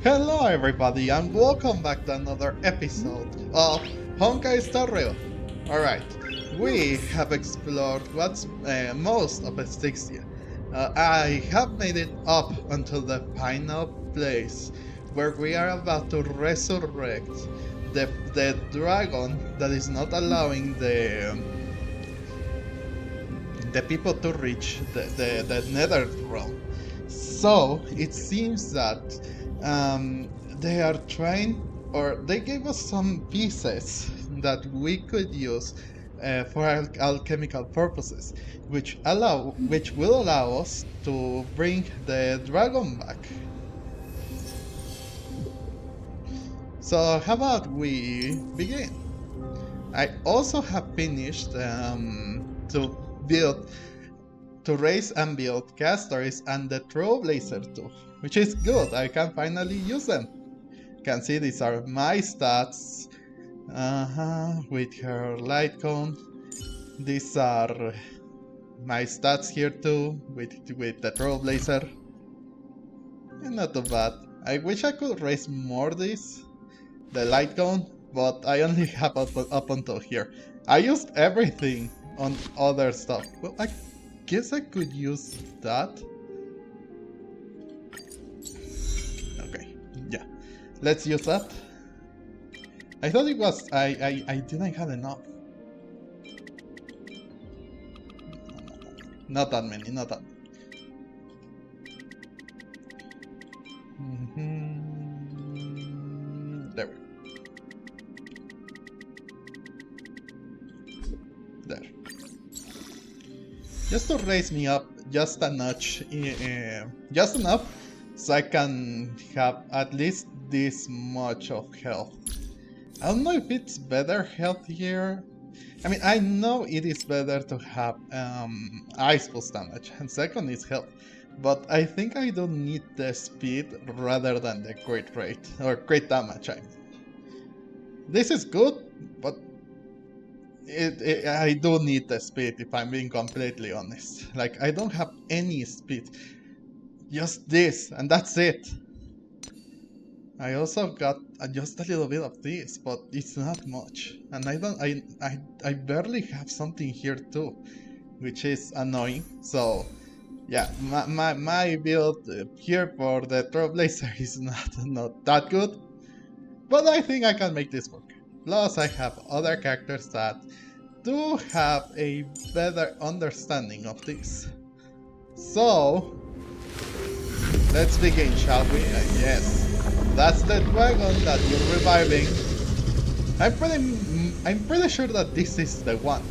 Hello everybody and welcome back to another episode of Honkai Star Rail. Alright, we have explored what's most of Styxia. I have made it up until the final place where we are about to resurrect the dragon that is not allowing the people to reach the netherealm. So it seems that they are trying, or they gave us some pieces that we could use for alchemical purposes, which will allow us to bring the dragon back. So how about we begin? I also have finished to raise and build Castorice and the Trailblazer too, which is good. I can finally use them. You can see these are my stats with her light cone. These are my stats here too with the Trailblazer. And not too bad. I wish I could raise more the light cone, but I only have up until here. I used everything on other stuff. Well, I guess I could use that. Okay, yeah. Let's use that. I thought it was... I didn't have enough. Not that many, not that many. There. There. Just to raise me up just a notch, just enough so I can have at least this much of health. I don't know if it's better health here. I mean, I know it is better to have ice boost damage, and second is health. But I think I don't need the speed rather than the crit rate, or crit damage. This is good, but I do need the speed if I'm being completely honest. Like, I don't have any speed. Just this, and that's it. I also got just a little bit of this, but it's not much. And I barely have something here too, which is annoying. So, yeah, my build here for the Trailblazer is not that good. But I think I can make this work. Plus, I have other characters that do have a better understanding of this. So, let's begin, shall we? Yes, that's the dragon that you're reviving. I'm pretty sure that this is the one.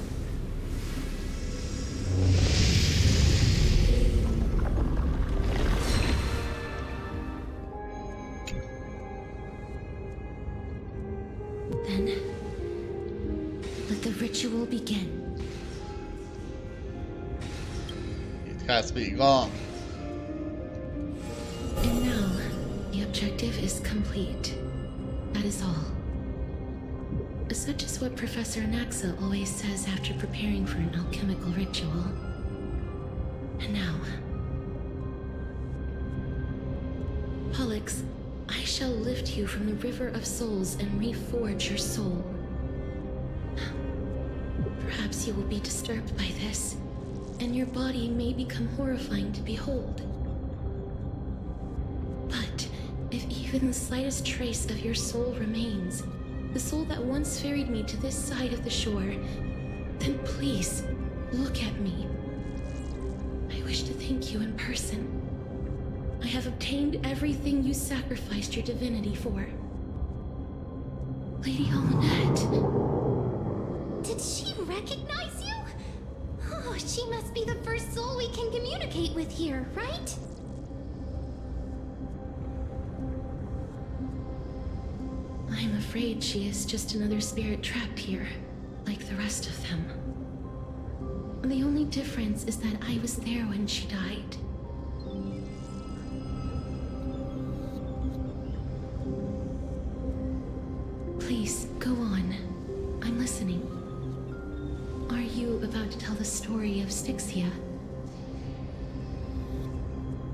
Then, let the ritual begin. It has begun. And now, the objective is complete. That is all. Such is what Professor Naxa always says after preparing for an alchemical ritual. And now, Pollux, I shall lift you from the river of souls and reforge your soul. Perhaps you will be disturbed by this, and your body may become horrifying to behold. But if even the slightest trace of your soul remains, the soul that once ferried me to this side of the shore, then please, look at me. I wish to thank you in person. I have obtained everything you sacrificed your divinity for. Lady Holonette. Did she recognize you? Oh, she must be the first soul we can communicate with here, right? I'm afraid she is just another spirit trapped here, like the rest of them. The only difference is that I was there when she died. Please, go on. I'm listening. Are you about to tell the story of Styxia?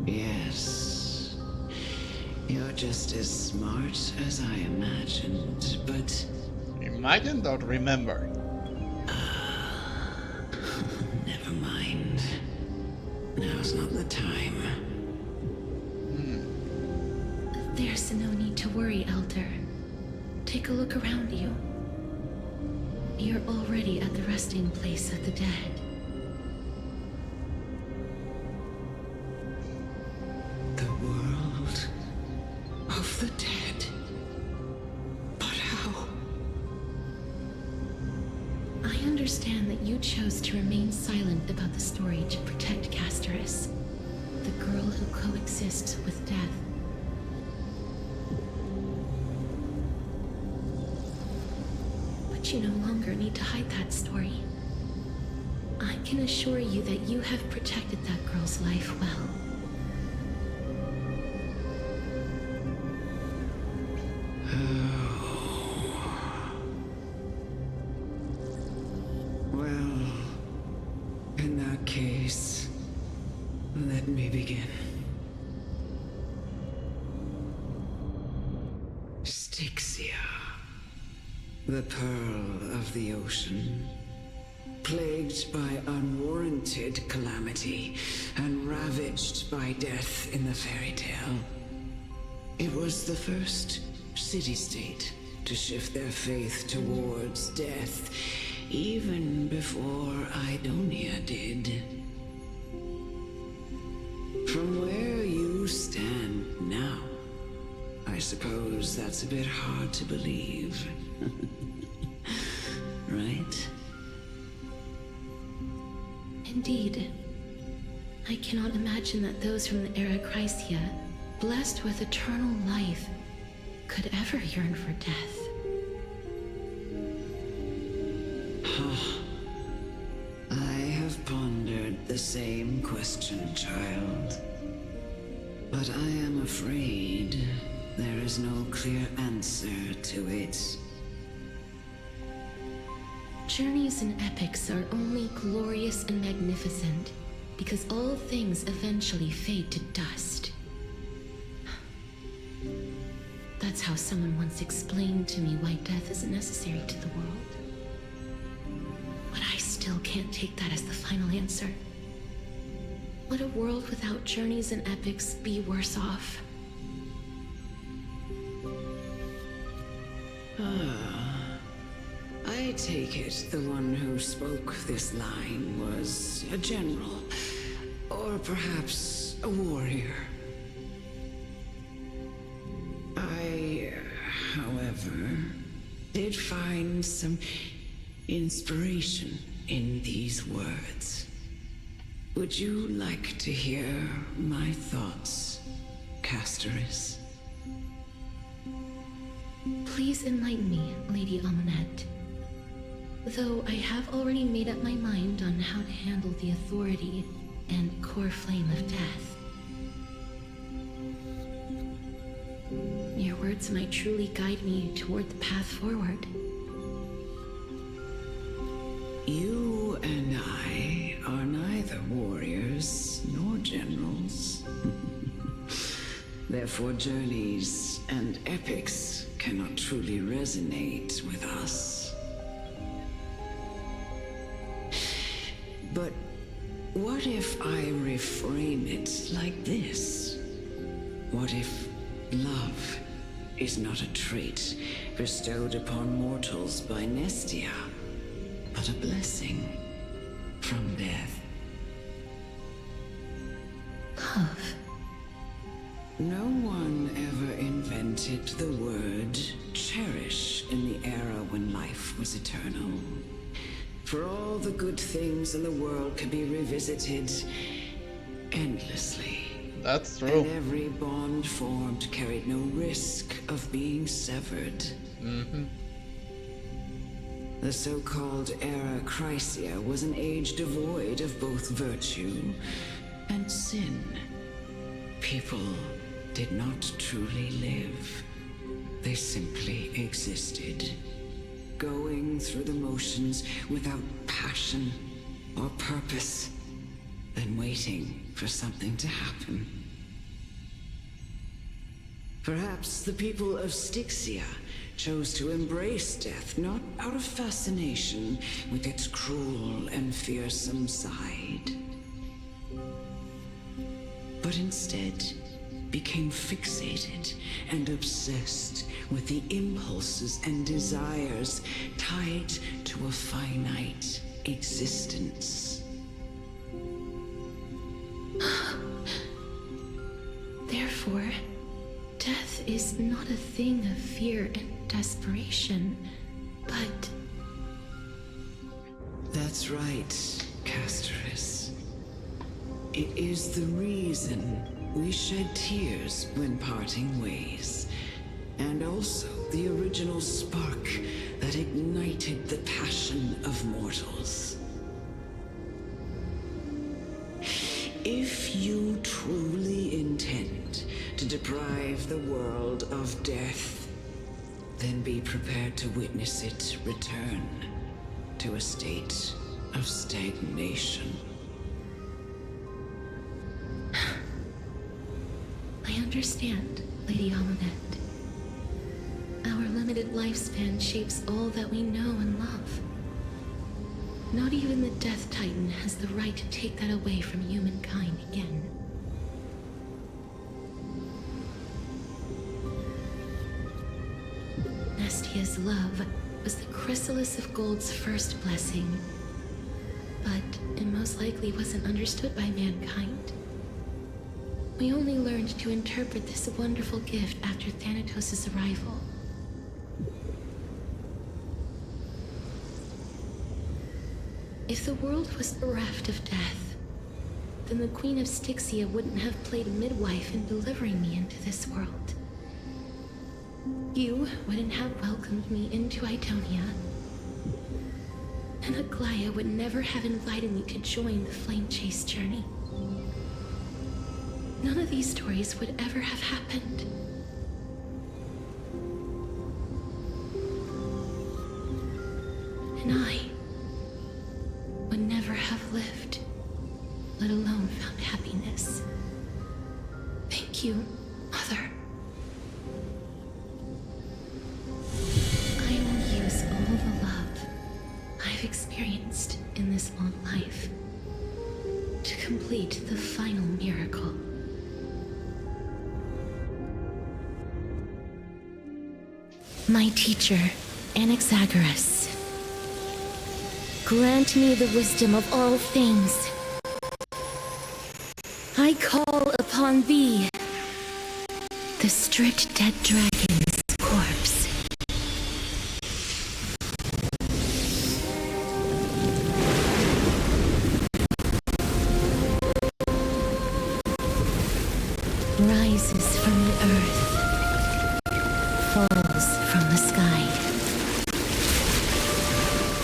Yes. You're just as smart as I imagined, but Imagined or remember? never mind. Now's not the time. There's no need to worry, Elder. Take a look around you. You're already at the resting place of the dead. The world of the dead. But how? I understand that you chose to remain silent about the story to protect Castorice, the girl who coexists with death. But you no longer need to hide that story. I can assure you that you have protected that girl's life well. Well, in that case, let me begin. Styxia, the pearl of the ocean, plagued by unwarranted calamity and ravaged by death in the fairy tale. It was the first city-state to shift their faith towards death, even before Idonia did. From where you stand now, I suppose that's a bit hard to believe. Right? Indeed. I cannot imagine that those from the era Chrysia, blessed with eternal life, could ever yearn for death. I have pondered the same question, child. But I am afraid there is no clear answer to it. Journeys and epics are only glorious and magnificent because all things eventually fade to dust. That's how someone once explained to me why death is necessary to the world. But I still can't take that as the final answer. Would a world without journeys and epics be worse off? I take it the one who spoke this line was a general, or perhaps a warrior. I, however, did find some inspiration in these words. Would you like to hear my thoughts, Castorice? Please enlighten me, Lady Amonette. Though I have already made up my mind on how to handle the authority and core flame of death. Your words might truly guide me toward the path forward. You and I are neither warriors nor generals. Therefore, journeys and epics cannot truly resonate with us. But what if I reframe it like this? What if love is not a trait bestowed upon mortals by Nestia, but a blessing from death? Love. No one ever invented the word cherish in the era when life was eternal. For all the good things in the world can be revisited endlessly. That's true. And every bond formed carried no risk of being severed. The so-called era Chrysia was an age devoid of both virtue and sin. People did not truly live. They simply existed, going through the motions without passion or purpose, then waiting for something to happen. Perhaps the people of Styxia chose to embrace death not out of fascination with its cruel and fearsome side, but instead became fixated and obsessed with the impulses and desires tied to a finite existence. Therefore, death is not a thing of fear and desperation, but... That's right, Castorice. It is the reason we shed tears when parting ways, and also the original spark that ignited the passion of mortals. If you truly intend to deprive the world of death, then be prepared to witness it return to a state of stagnation. I understand, Lady Amunet. Our limited lifespan shapes all that we know and love. Not even the Death Titan has the right to take that away from humankind again. Nestia's love was the chrysalis of Gold's first blessing, but it most likely wasn't understood by mankind. We only learned to interpret this wonderful gift after Thanatos' arrival. If the world was bereft of death, then the Queen of Styxia wouldn't have played midwife in delivering me into this world. You wouldn't have welcomed me into Idonia, and Aglaya would never have invited me to join the Flame Chase journey. None of these stories would ever have happened. And I would never have lived, let alone found happiness. Thank you, Mother. I will use all the love I've experienced in this long life to complete the final miracle. My teacher, Anaxagoras, grant me the wisdom of all things. I call upon thee, the stripped dead dragon's corpse. Rises from the earth, falls from the sky.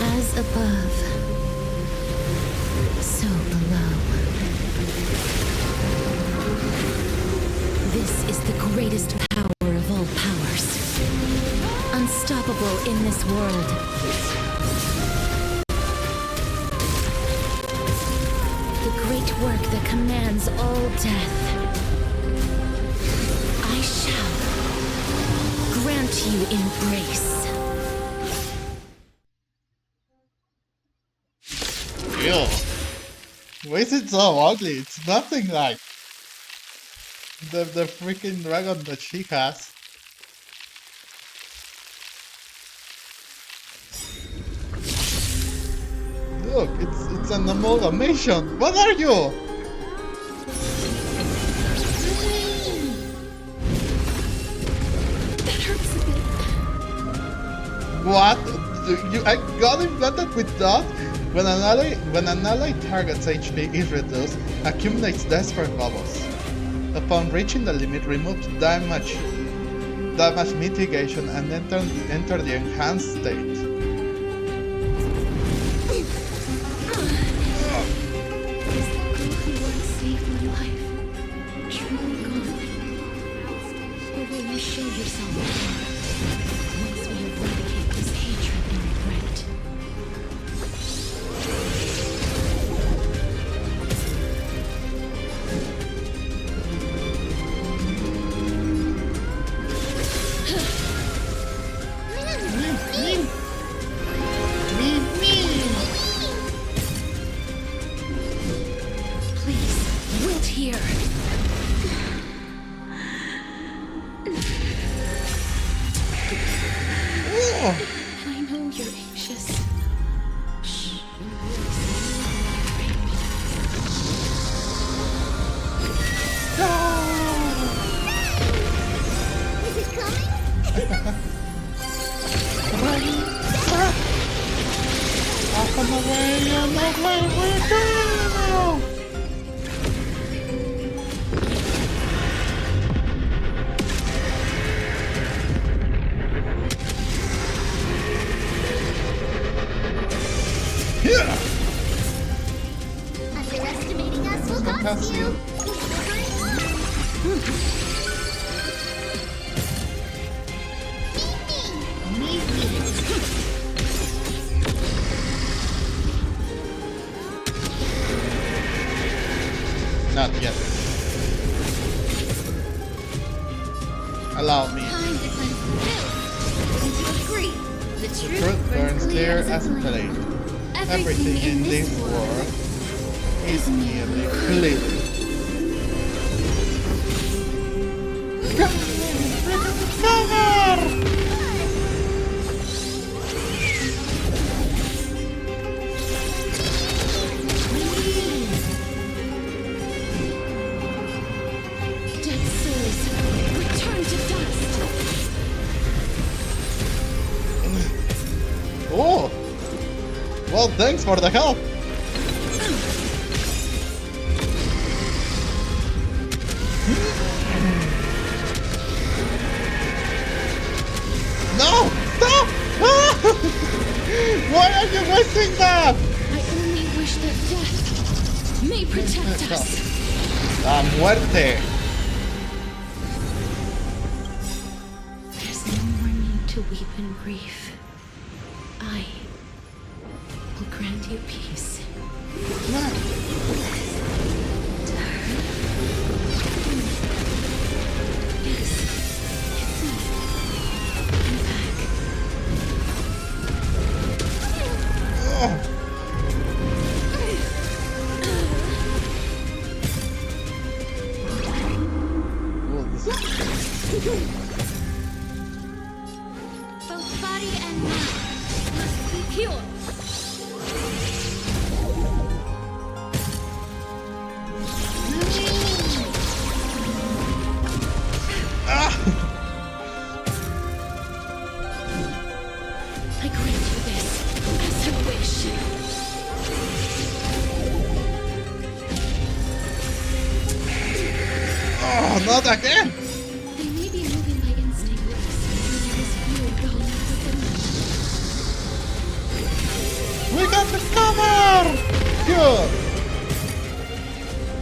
As above, so below. This is the greatest power of all powers. Unstoppable in this world. The great work that commands all death. I shall grant you embrace. Ew. Why is it so ugly? It's nothing like the freaking dragon that she has. Look, it's an amalgamation. What are you? That hurts a bit. What? I got implanted with that? When an ally target's HP is reduced, accumulates desperate bubbles. Upon reaching the limit, remove damage mitigation and enter the enhanced state. Saved my life. Truly gone. Or will you show yourself more once we eradicate this hatred and regret? I know you're anxious. Shh. Is it coming? Up and away and away we go! Yeah! Underestimating us will Cost cost you. you. Not yet. Allow me. Time to cleanse the filth. Would you agree? The Truth burns clear as a flame. Everything in this world is nearly clear. Dead souls, return to dust. Oh! Well, thanks for the help! No! Stop! Why are you wasting that? I only wish that death may protect us. La muerte! There's no more need to weep in grief. I will grant you peace. Yes, it's me. I'm back. Oh, this is... Both body and mind must be pure. I grant you this as a wish. Oh, not again! They may be moving by instinct, but there is fear going within them. We got the cover! Good!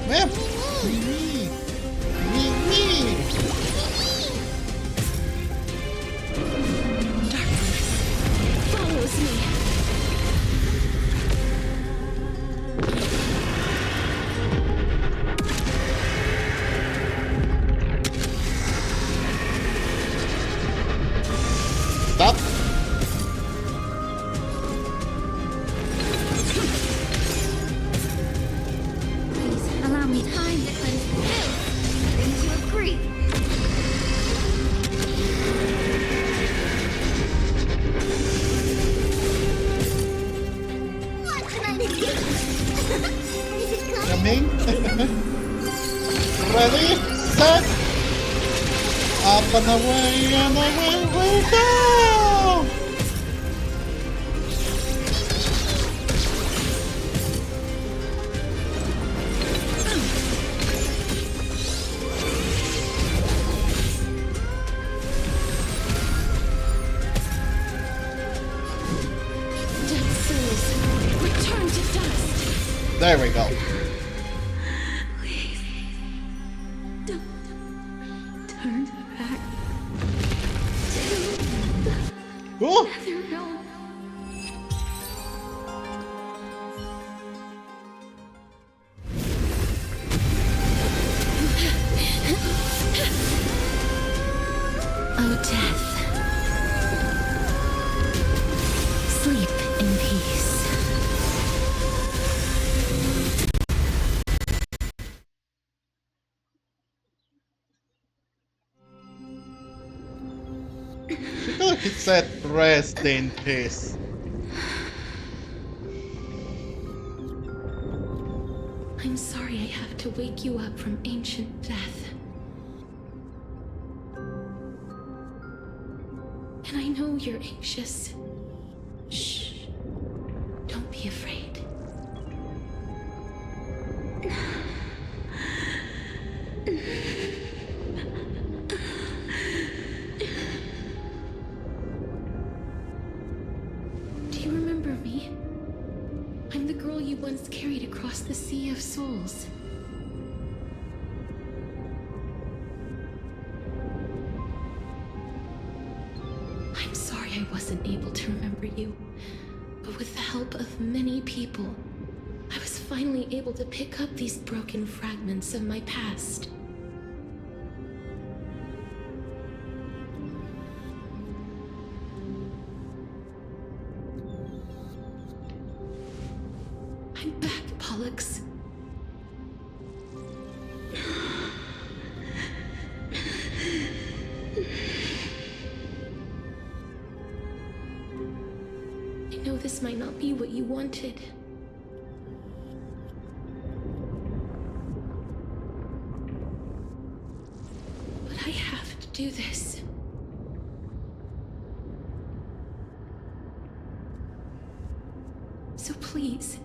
Man! Me! Darkness follows me. Stop! Please allow me time to cleanse the filth. Would you agree? What can I do? Is it coming? Coming? Ready? Set! Up and away we go! Dead souls, return to dust. There we go. Please, don't turn back to Oh! netherealm. Oh, death. Sleep in peace. She could have said rest in peace. I'm sorry I have to wake you up from ancient death. And I know you're anxious. Shh. Don't be afraid. Do you remember me? I'm the girl you once carried across the Sea of Souls. I'm sorry I wasn't able to remember you, but with the help of many people, I was finally able to pick up these broken fragments of my past. I'm back, Pollux. I know this might not be what you wanted. But I have to do this. So please,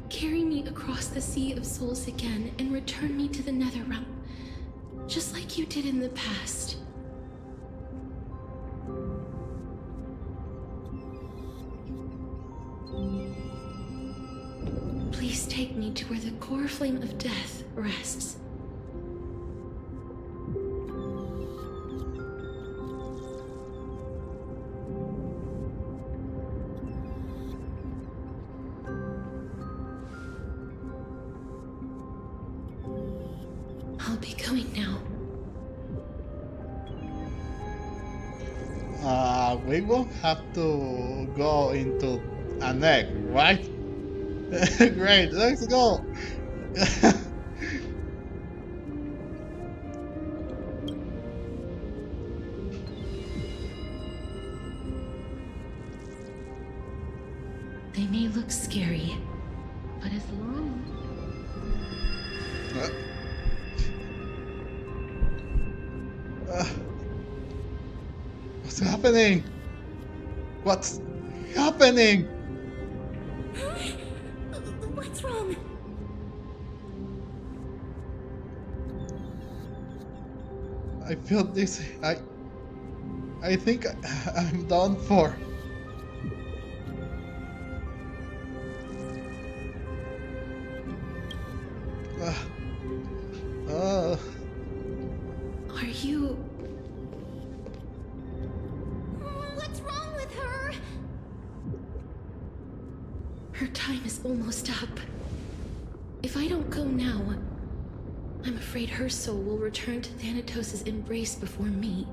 carry me across the Sea of Souls again and return me to the Netherrealm, just like you did in the past. Please take me to where the core flame of death rests. I'll be going now. We will have to go into an egg, right? Great, let's go! They may look scary, but as long What's happening? What's happening? What's wrong? I feel this. I think I'm done for. are you... What's wrong with her? Her time is almost up. If I don't go now, I'm afraid her soul will return to Thanatos' embrace before me.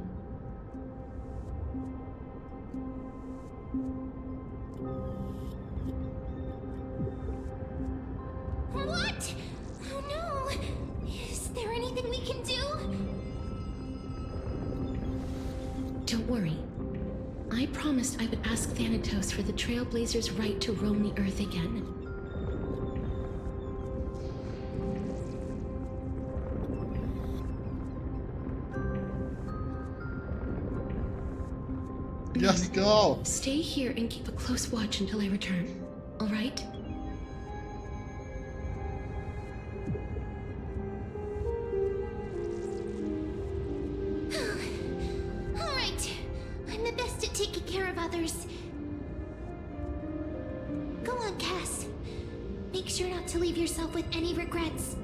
What? Oh no! Is there anything we can do? Don't worry. I promised I would ask Thanatos for the Trailblazers' right to roam the Earth again. Just go. Stay here and keep a close watch until I return. All right? All right. I'm the best at taking care of others. Go on, Cass. Make sure not to leave yourself with any regrets.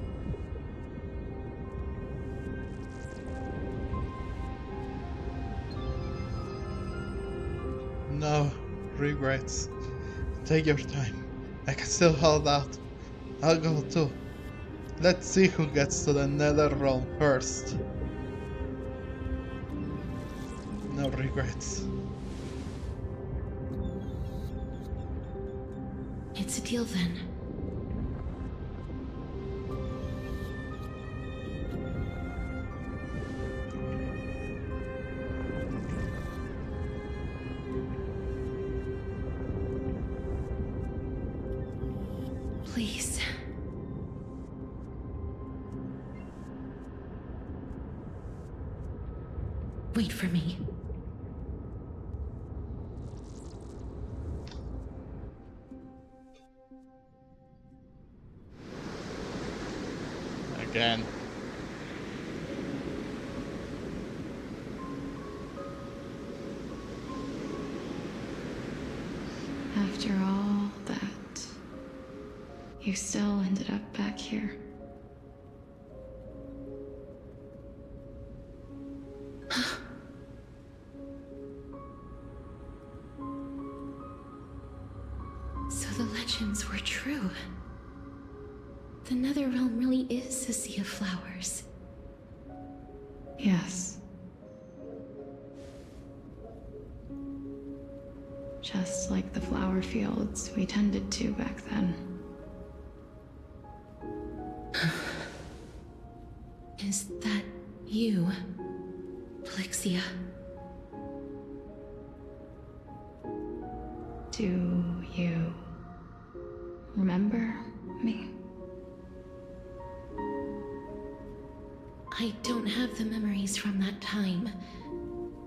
No regrets. Take your time. I can still hold out. I'll go too. Let's see who gets to the Netherrealm first. No regrets. It's a deal then. Please. Wait for me. Again. After all that, you still ended up back here. So the legends were true. The Netherrealm really is a sea of flowers. Yes. Just like the flower fields we tended to back then. Is that you, Polyxia? Do you remember me? I don't have the memories from that time,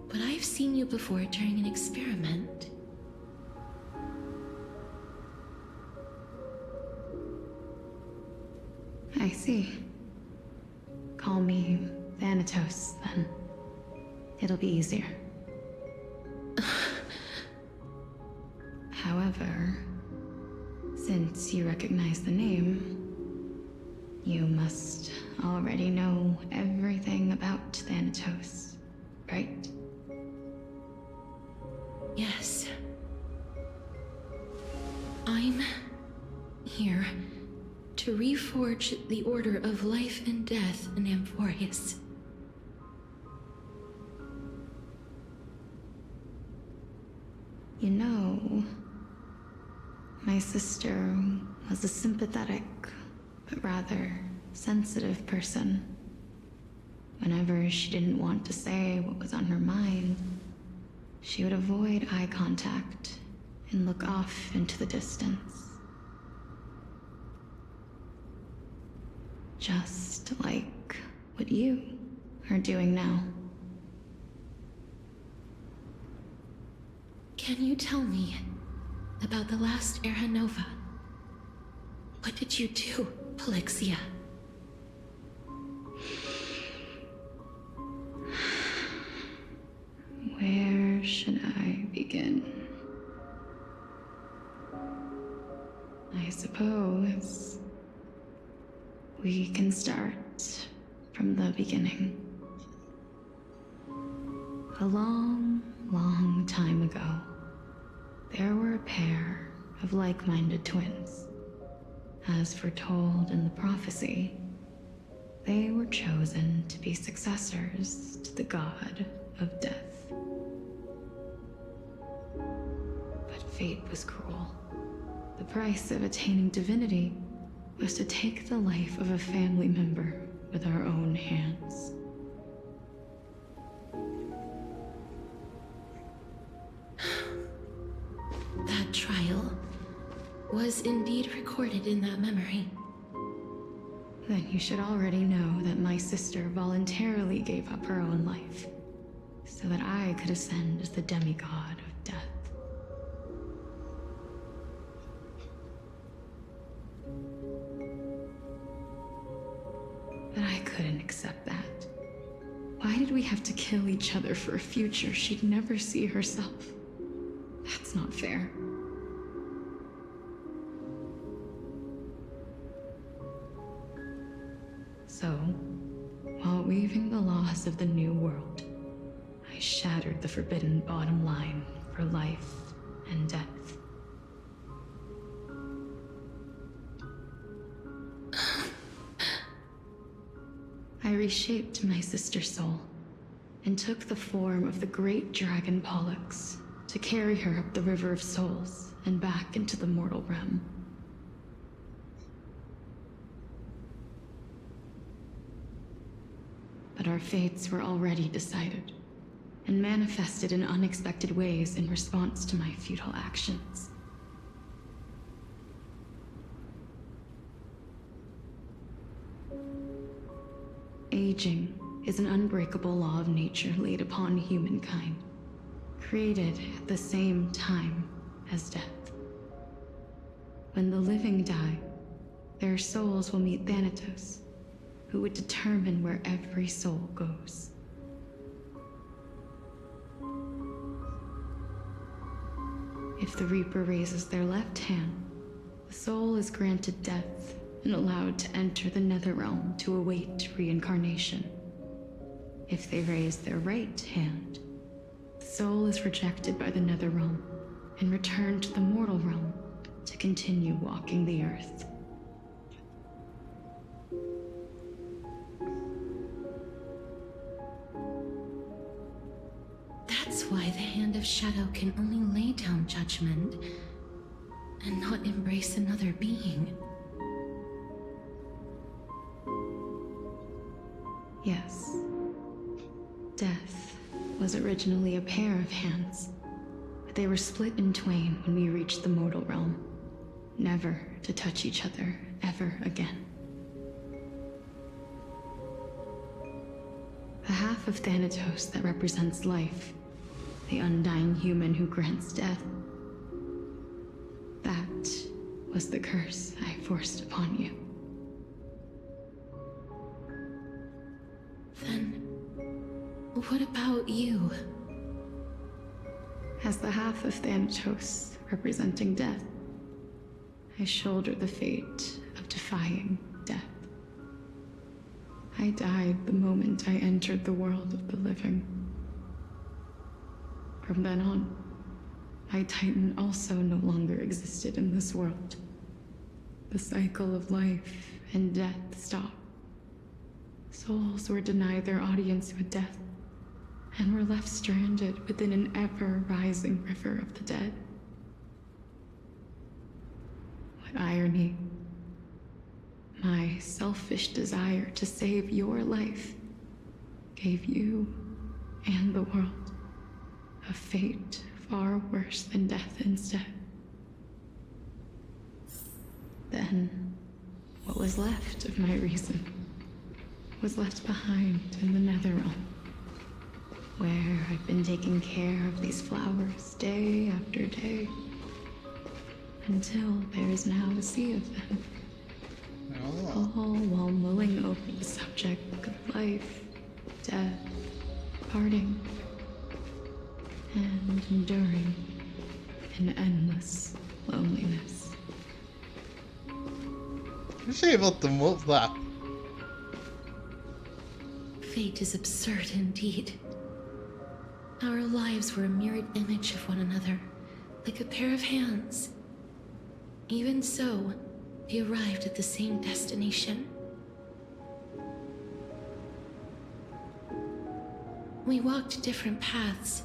but I've seen you before during an experiment. I see. Call me Thanatos, then. It'll be easier. However, since you recognize the name, you must already know everything about Thanatos, right? Yes. I'm here to reforge the order of life and death in Amphorius. You know, my sister was a sympathetic, but rather sensitive person. Whenever she didn't want to say what was on her mind, she would avoid eye contact and look off into the distance. Just like what you are doing now. Can you tell me about the last Era Nova? What did you do, Polyxia? Where should I begin? I suppose we can start from the beginning. A long, long time ago, there were a pair of like-minded twins. As foretold in the prophecy, they were chosen to be successors to the god of death. But fate was cruel. The price of attaining divinity was to take the life of a family member with our own hands. That trial was indeed recorded in that memory. Then you should already know that my sister voluntarily gave up her own life, so that I could ascend as the demigod of death. But I couldn't accept that. Why did we have to kill each other for a future she'd never see herself? That's not fair. So, while weaving the laws of the new world, I shattered the forbidden bottom line for life and death. I reshaped my sister's soul and took the form of the great dragon Pollux to carry her up the River of Souls and back into the mortal realm. But our fates were already decided, and manifested in unexpected ways in response to my futile actions. Aging is an unbreakable law of nature laid upon humankind, created at the same time as death. When the living die, their souls will meet Thanatos, who would determine where every soul goes. If the Reaper raises their left hand, the soul is granted death and allowed to enter the netherealm to await reincarnation. If they raise their right hand, the soul is rejected by the netherealm and returned to the mortal realm to continue walking the earth. That's why the Hand of Shadow can only lay down judgment and not embrace another being. Yes. Death was originally a pair of hands, but they were split in twain when we reached the mortal realm, never to touch each other ever again. The half of Thanatos that represents life, the undying human who grants death, that was the curse I forced upon you. Then, what about you? As the half of Thanatos representing death, I shoulder the fate of defying death. I died the moment I entered the world of the living. From then on, my Titan also no longer existed in this world. The cycle of life and death stopped. Souls were denied their audience with death, and were left stranded within an ever-rising river of the dead. What irony. My selfish desire to save your life gave you and the world a fate far worse than death instead. Then, what was left of my reason was left behind in the netherealm, where I've been taking care of these flowers day after day, until there is now a sea of them. Oh. All while mulling over the subject of life, death, parting, and enduring an endless loneliness. Is she able to move that? Fate is absurd indeed. Our lives were a mirrored image of one another, like a pair of hands. Even so, we arrived at the same destination. We walked different paths,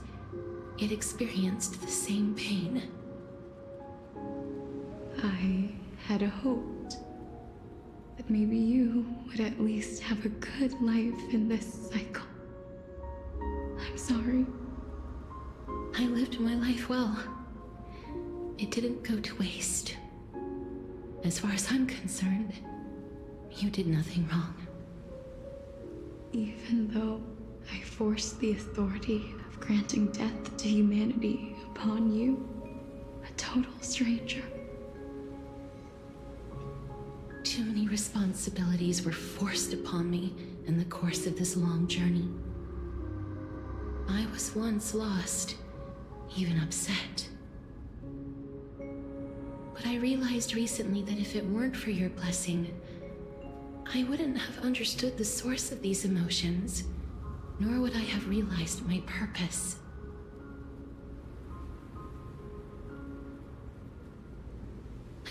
yet experienced the same pain. I had hoped that maybe you would at least have a good life in this cycle. I'm sorry. I lived my life well. It didn't go to waste. As far as I'm concerned, you did nothing wrong. Even though I forced the authority of granting death to humanity upon you, a total stranger. Too many responsibilities were forced upon me in the course of this long journey. I was once lost, even upset. But I realized recently that if it weren't for your blessing, I wouldn't have understood the source of these emotions, nor would I have realized my purpose.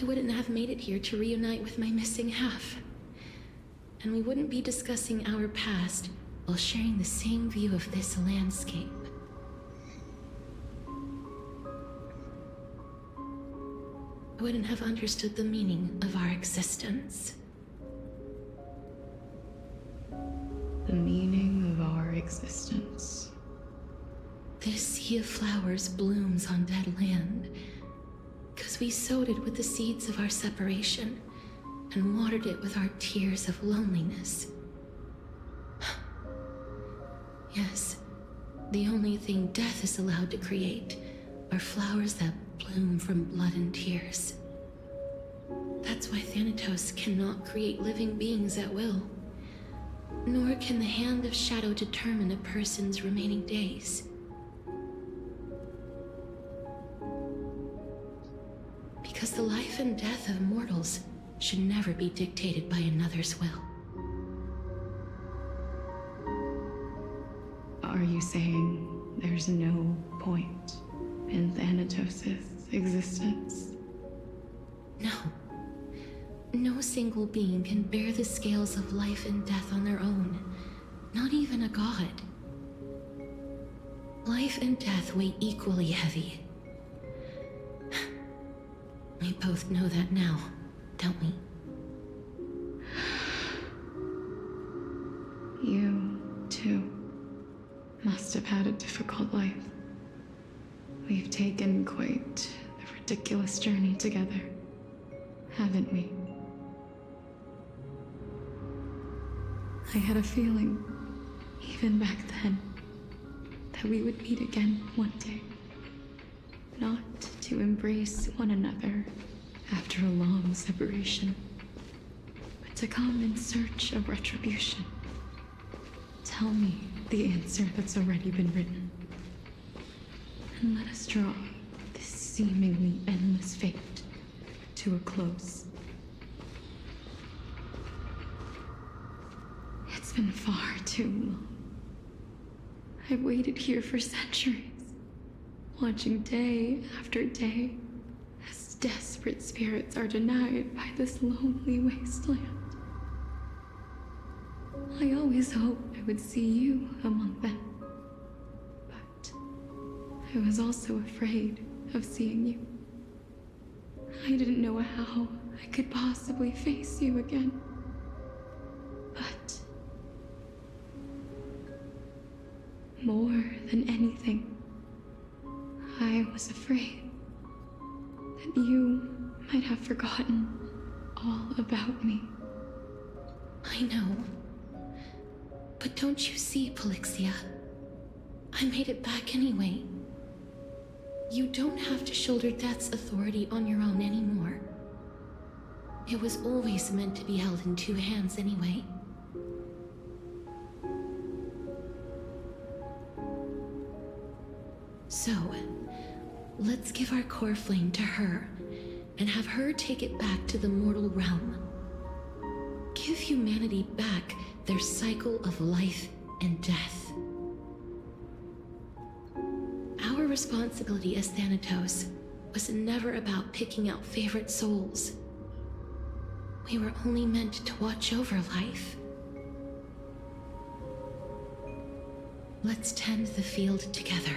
I wouldn't have made it here to reunite with my missing half. And we wouldn't be discussing our past while sharing the same view of this landscape. I wouldn't have understood the meaning of our existence. The meaning of our existence. This sea of flowers blooms on dead land, because we sowed it with the seeds of our separation and watered it with our tears of loneliness. Yes, the only thing death is allowed to create are flowers that bloom from blood and tears. That's why Thanatos cannot create living beings at will. Nor can the Hand of Shadow determine a person's remaining days. Because the life and death of mortals should never be dictated by another's will. Are you saying there's no point in Thanatos' existence? No. No single being can bear the scales of life and death on their own. Not even a god. Life and death weigh equally heavy. We both know that now, don't we? You, too, must have had a difficult life. We've taken quite a ridiculous journey together, haven't we? I had a feeling, even back then, that we would meet again one day. Not to embrace one another after a long separation, but to come in search of retribution. Tell me the answer that's already been written, and let us draw this seemingly endless fate to a close. It's been far too long. I've waited here for centuries, watching day after day as desperate spirits are denied by this lonely wasteland. I always hoped I would see you among them, but I was also afraid of seeing you. I didn't know how I could possibly face you again, but more than anything, I was afraid that you might have forgotten all about me. I know. But don't you see, Polyxia? I made it back anyway. You don't have to shoulder death's authority on your own anymore. It was always meant to be held in two hands anyway. So, let's give our core flame to her, and have her take it back to the mortal realm. Give humanity back their cycle of life and death. Our responsibility as Thanatos was never about picking out favorite souls. We were only meant to watch over life. Let's tend the field together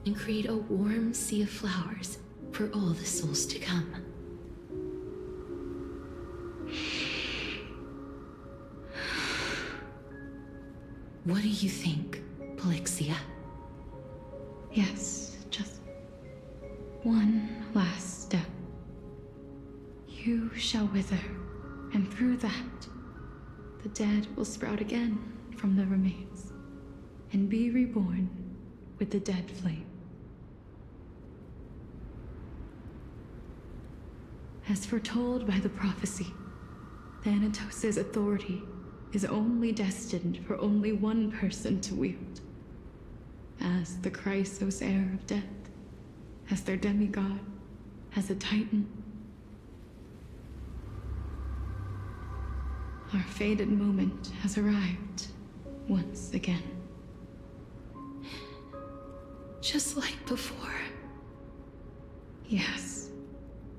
and create a warm sea of flowers for all the souls to come. What do you think, Polyxia? Yes, just one last step. You shall wither, and through that, the dead will sprout again from the remains, and be reborn with the dead flame. As foretold by the prophecy, Thanatos' authority is only destined for only one person to wield. As the Chrysos heir of death, as their demigod, as a titan. Our fated moment has arrived once again. Just like before. Yes,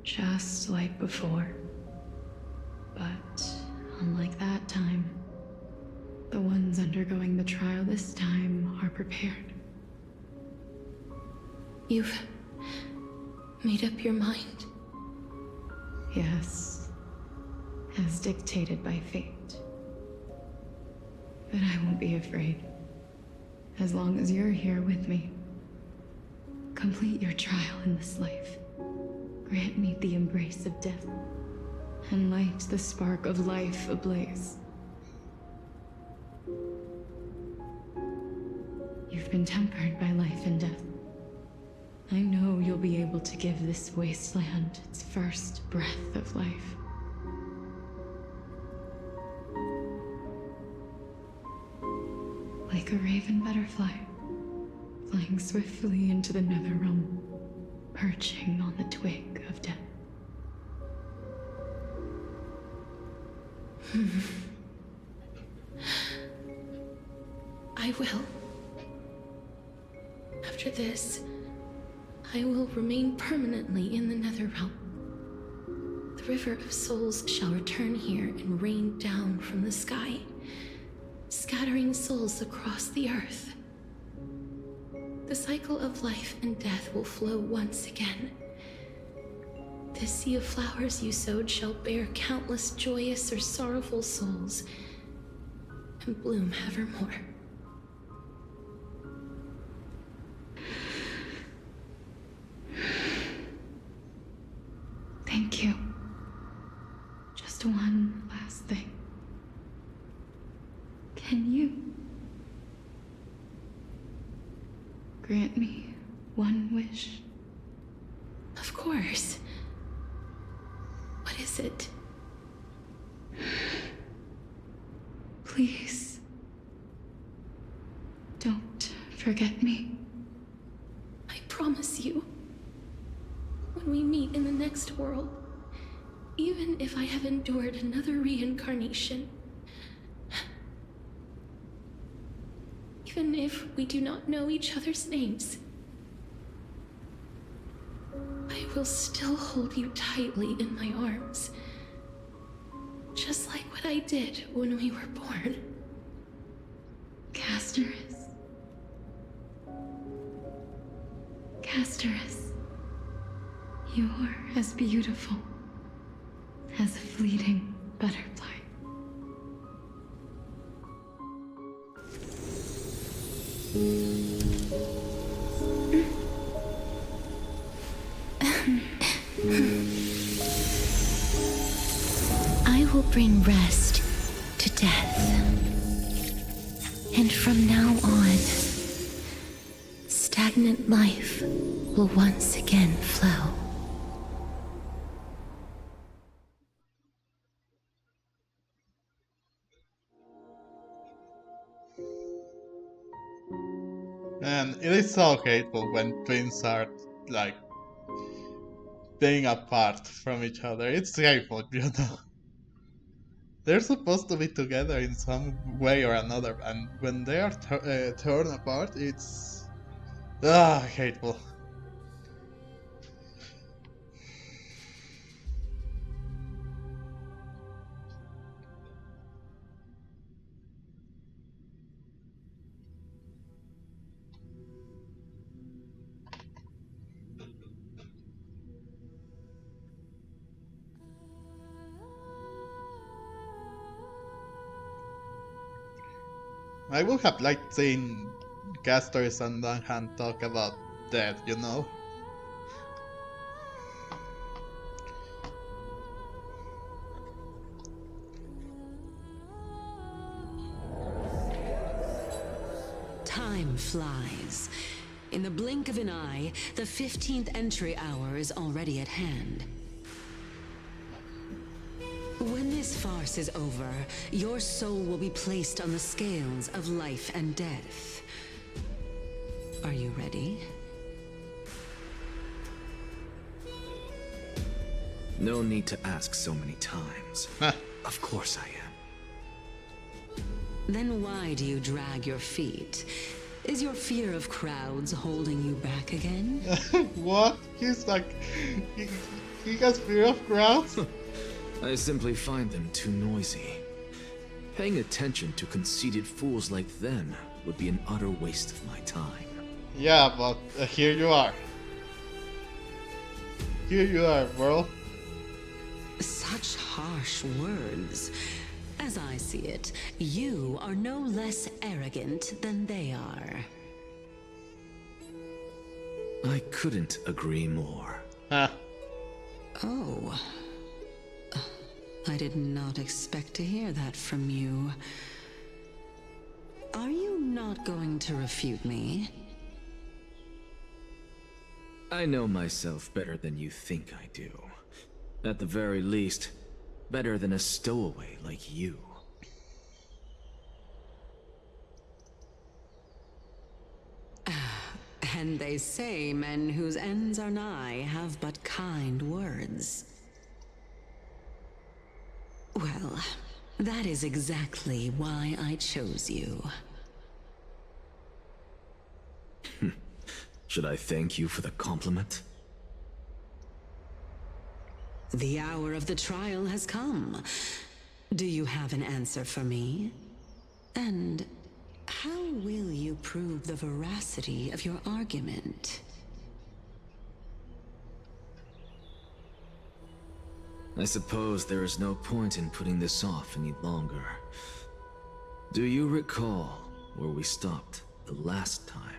just like before. But unlike that time, the ones undergoing the trial this time are prepared. You've made up your mind? Yes, as dictated by fate. But I won't be afraid, as long as you're here with me. Complete your trial in this life. Grant me the embrace of death, and light the spark of life ablaze. been tempered by life and death. I know you'll be able to give this wasteland its first breath of life. Like a raven butterfly, flying swiftly into the netherealm, perching on the twig of death. I will. After this, I will remain permanently in the Netherrealm. The River of Souls shall return here and rain down from the sky, scattering souls across the earth. The cycle of life and death will flow once again. This sea of flowers you sowed shall bear countless joyous or sorrowful souls, and bloom evermore. Thank you. Just one last thing. Can you grant me one wish? Of course. What is it? Please, don't forget me. I promise you. When we meet in the next world, even if I have endured another reincarnation, even if we do not know each other's names, I will still hold you tightly in my arms, just like what I did when we were born. Castorice. Castorice. You're as beautiful as a fleeting butterfly. I will bring rest to death. And from now on, stagnant life will once again flow. And it is so hateful when twins are, like, being apart from each other. It's hateful, you know. They're supposed to be together in some way or another, and when they are torn apart, it's hateful. I would have liked seeing Castorice and Dunham talk about death, you know? Time flies. In the blink of an eye, the 15th entry hour is already at hand. When this farce is over, your soul will be placed on the scales of life and death. Are you ready? No need to ask so many times. Huh. Of course I am. Then why do you drag your feet? Is your fear of crowds holding you back again? What? He's like... He has fear of crowds? I simply find them too noisy. Paying attention to conceited fools like them would be an utter waste of my time. Yeah, but here you are. Here you are, bro. Such harsh words. As I see it, you are no less arrogant than they are. I couldn't agree more. Huh. Oh. I did not expect to hear that from you. Are you not not going to refute me. I know myself better than you think I do. At the very least, better than a stowaway like you. And they say men whose ends are nigh have but kind words. Well, that is exactly why I chose you. Should I thank you for the compliment? The hour of the trial has come. Do you have an answer for me? And how will you prove the veracity of your argument? I suppose there is no point in putting this off any longer. Do you recall where we stopped the last time?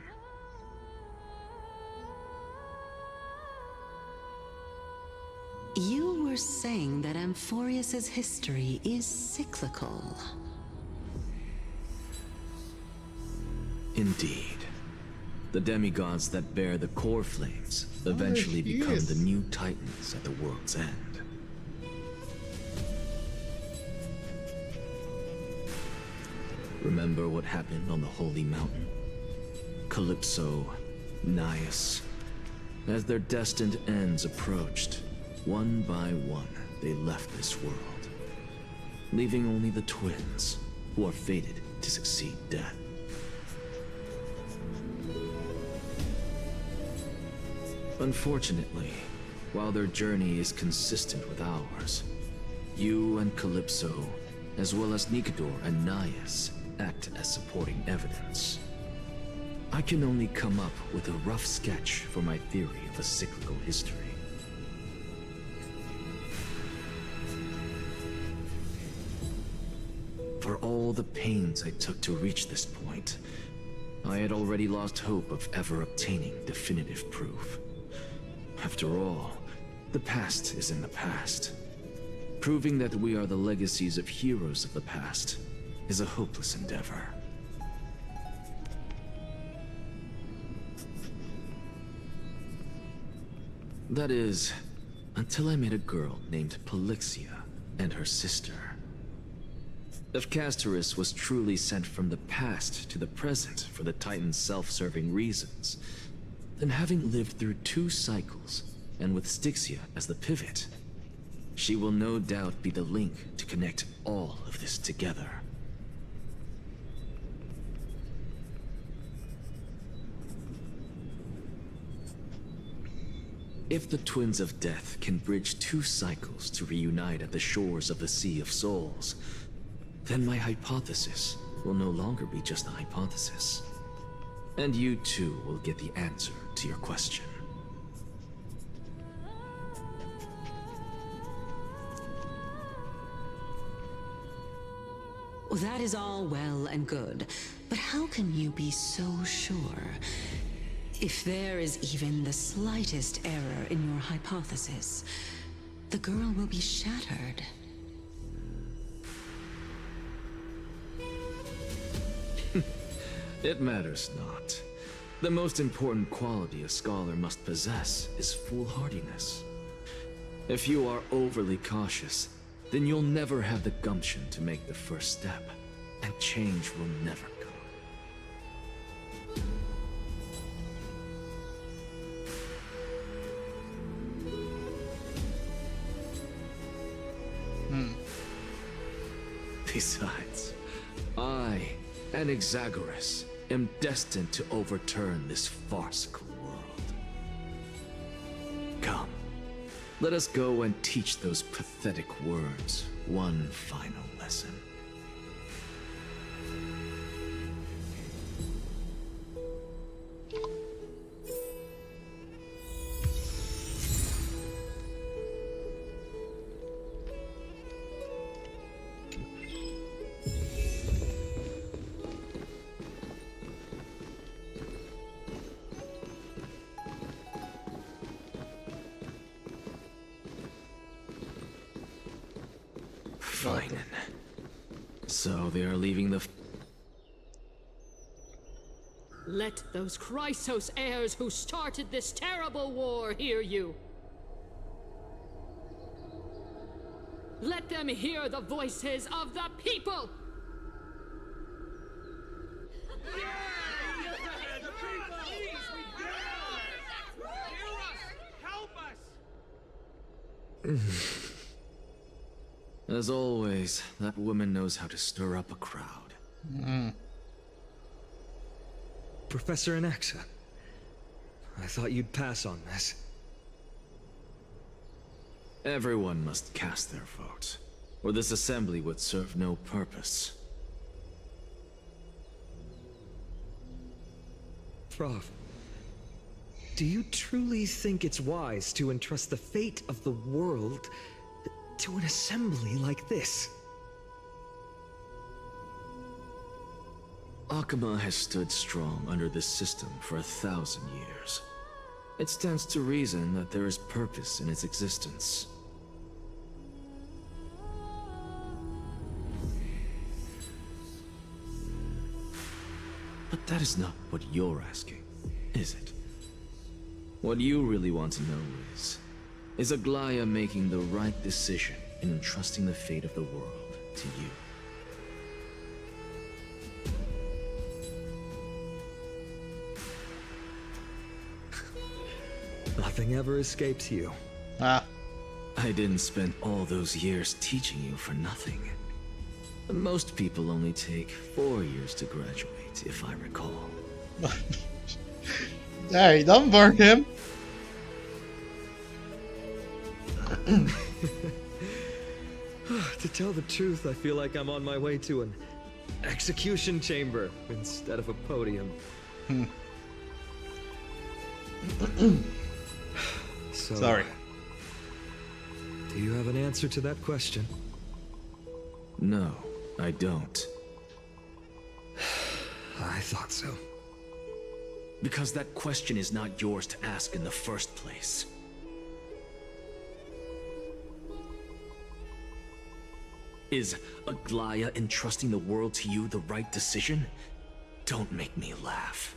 You were saying that Amphorius's history is cyclical. Indeed. The demigods that bear the core flames eventually become yes. the new titans at the world's end. Remember what happened on the Holy Mountain? Calypso, Naias. As their destined ends approached, one by one, they left this world, leaving only the twins, who are fated to succeed death. Unfortunately, while their journey is consistent with ours, you and Calypso, as well as Nicodor and Naias, act as supporting evidence. I can only come up with a rough sketch for my theory of a cyclical history. For all the pains I took to reach this point, I had already lost hope of ever obtaining definitive proof. After all, the past is in the past. Proving that we are the legacies of heroes of the past is a hopeless endeavor. That is, until I met a girl named Polyxia and her sister. If Castorice was truly sent from the past to the present for the Titan's self-serving reasons, then having lived through 2 cycles, and with Styxia as the pivot, she will no doubt be the link to connect all of this together. If the Twins of Death can bridge 2 cycles to reunite at the shores of the Sea of Souls, then my hypothesis will no longer be just a hypothesis. And you too will get the answer to your question. Well, that is all well and good, but how can you be so sure? If there is even the slightest error in your hypothesis, the girl will be shattered. It matters not. The most important quality a scholar must possess is foolhardiness. If you are overly cautious, then you'll never have the gumption to make the first step, and change will never come. Besides, I and Exagoras am destined to overturn this farcical world. Come, let us go and teach those pathetic worms one final lesson. Fine. So they are leaving the... Let those Chrysos heirs who started this terrible war hear you. Let them hear the voices of the people! As always, that woman knows how to stir up a crowd. Professor Anaxa, I thought you'd pass on this. Everyone must cast their vote, or this assembly would serve no purpose. Prof, do you truly think it's wise to entrust the fate of the world to an assembly like this? Akama has stood strong under this system for 1,000 years. It stands to reason that there is purpose in its existence. But that is not what you're asking, is it? What you really want to know is Aglaya making the right decision in entrusting the fate of the world to you? Nothing ever escapes you. Ah. I didn't spend all those years teaching you for nothing. Most people only take 4 years to graduate, if I recall. Hey, don't burn him! To tell the truth, I feel like I'm on my way to an execution chamber instead of a podium. So, Sorry. Do you have an answer to that question? No, I don't. I thought so. Because that question is not yours to ask in the first place. Is Aglaya entrusting the world to you the right decision? Don't make me laugh.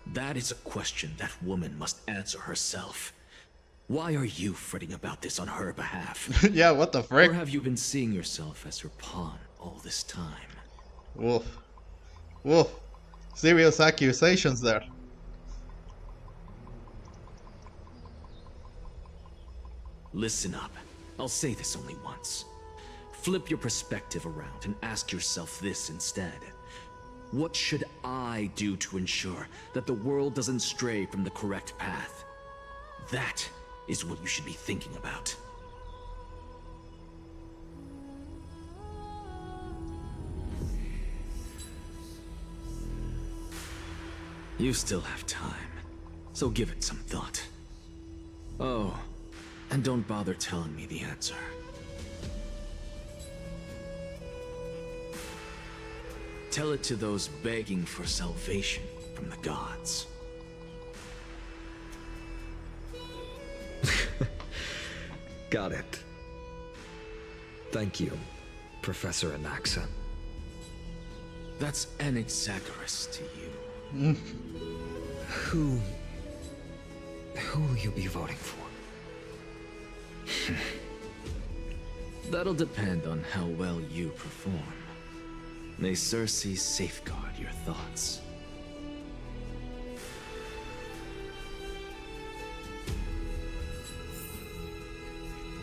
That is a question that woman must answer herself. Why are you fretting about this on her behalf? Yeah, what the frick? Or have you been seeing yourself as her pawn all this time? Woof. Woof. Serious accusations there. Listen up. I'll say this only once. Flip your perspective around and ask yourself this instead. What should I do to ensure that the world doesn't stray from the correct path? That is what you should be thinking about. You still have time, so give it some thought. Oh, and don't bother telling me the answer. Tell it to those begging for salvation from the gods. Got it. Thank you, Professor Anaxa. That's Anaxagoras to you. Who will you be voting for? That'll depend on how well you perform. May Circe safeguard your thoughts.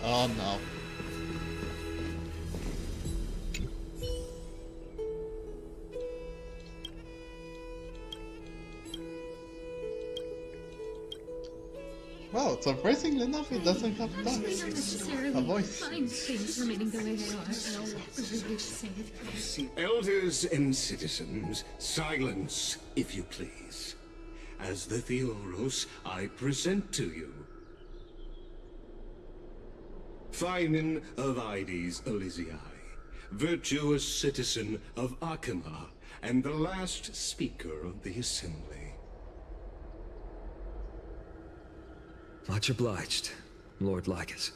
Oh no. Well, surprisingly enough, it doesn't have Not that. necessarily A voice. find things remaining the way they are, and I'll really save them. Elders and citizens, silence, if you please. As the Theoros, I present to you Finan of Ides Elysiae, virtuous citizen of Akama, and the last speaker of the assembly. Much obliged, Lord Lycus.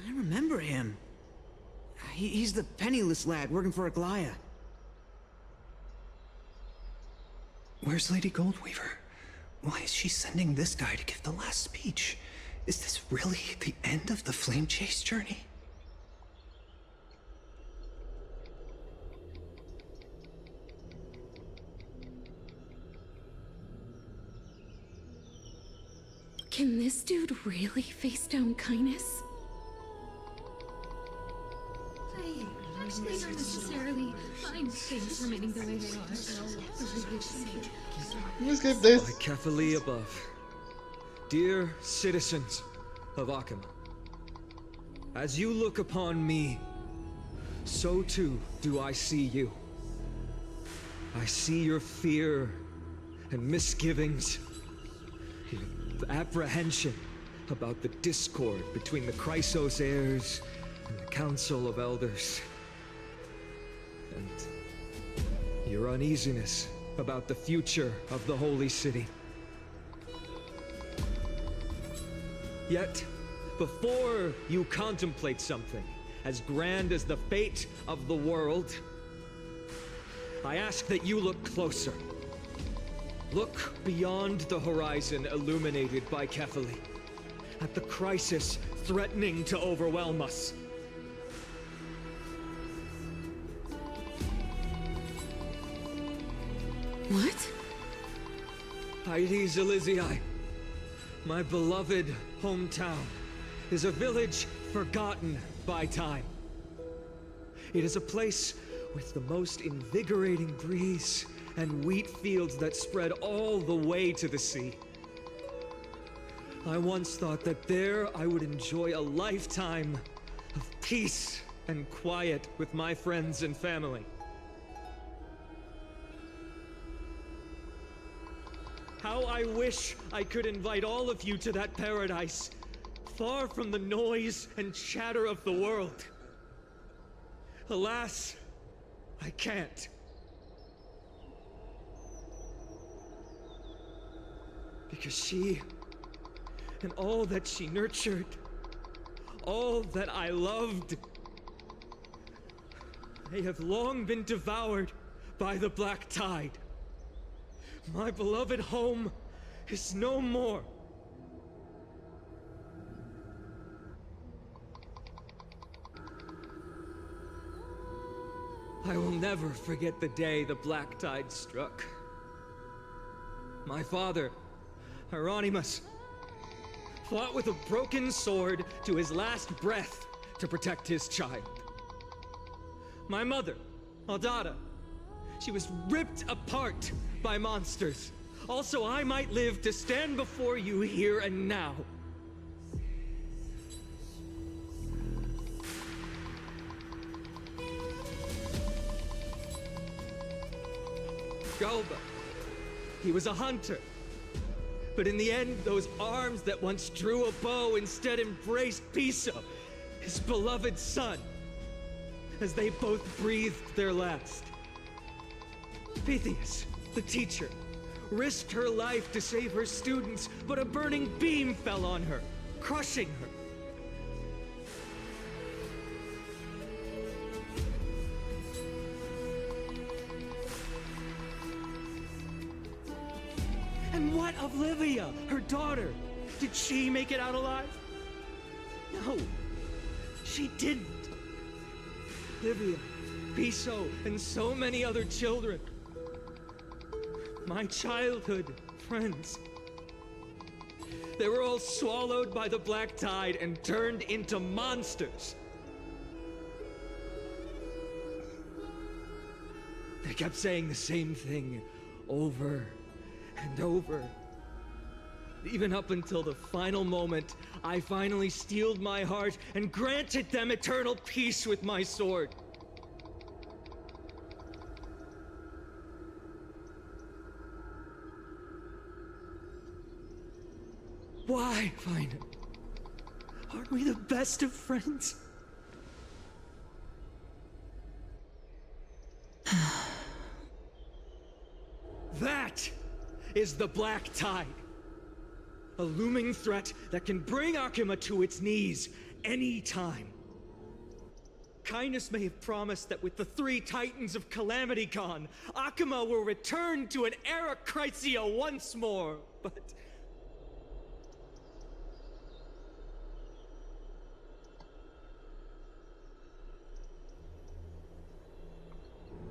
I remember him. He's the penniless lad working for Aglaya. Where's Lady Goldweaver? Why is she sending this guy to give the last speech? Is this really the end of the Flame Chase journey? Can this dude really face down kindness? I actually don't necessarily mind things remaining the way they are. Let me skip this. By Kefali above. Dear citizens of Akima, as you look upon me, so too do I see you. I see your fear and misgivings, the apprehension about the discord between the Chrysos heirs and the Council of Elders, and your uneasiness about the future of the Holy City. Yet, before you contemplate something as grand as the fate of the world, I ask that you look closer. Look beyond the horizon illuminated by Kefali, at the crisis threatening to overwhelm us. What? Hydes Elysii, my beloved hometown, is a village forgotten by time. It is a place with the most invigorating breeze and wheat fields that spread all the way to the sea. I once thought that there I would enjoy a lifetime of peace and quiet with my friends and family. How I wish I could invite all of you to that paradise, far from the noise and chatter of the world. Alas, I can't. Because she, and all that she nurtured, all that I loved, they have long been devoured by the black tide. My beloved home is no more. I will never forget the day the black tide struck. My father, Hieronymus, fought with a broken sword to his last breath to protect his child. My mother, Aldada, she was ripped apart by monsters. Also, I might live to stand before you here and now. Galba, he was a hunter. But in the end, those arms that once drew a bow instead embraced Piso, his beloved son, as they both breathed their last. Pythias, the teacher, risked her life to save her students, but a burning beam fell on her, crushing her. And what of Livia, her daughter? Did she make it out alive? No, she didn't. Livia, Piso, and so many other children. My childhood friends. They were all swallowed by the black tide and turned into monsters. They kept saying the same thing over and over. Even up until the final moment, I finally steeled my heart and granted them eternal peace with my sword. Why, Vina? Aren't we the best of friends? That is the black tide. A looming threat that can bring Akima to its knees any time. Kindness may have promised that with the 3 Titans of Calamity gone, Akuma will return to an era Chrysia once more, but...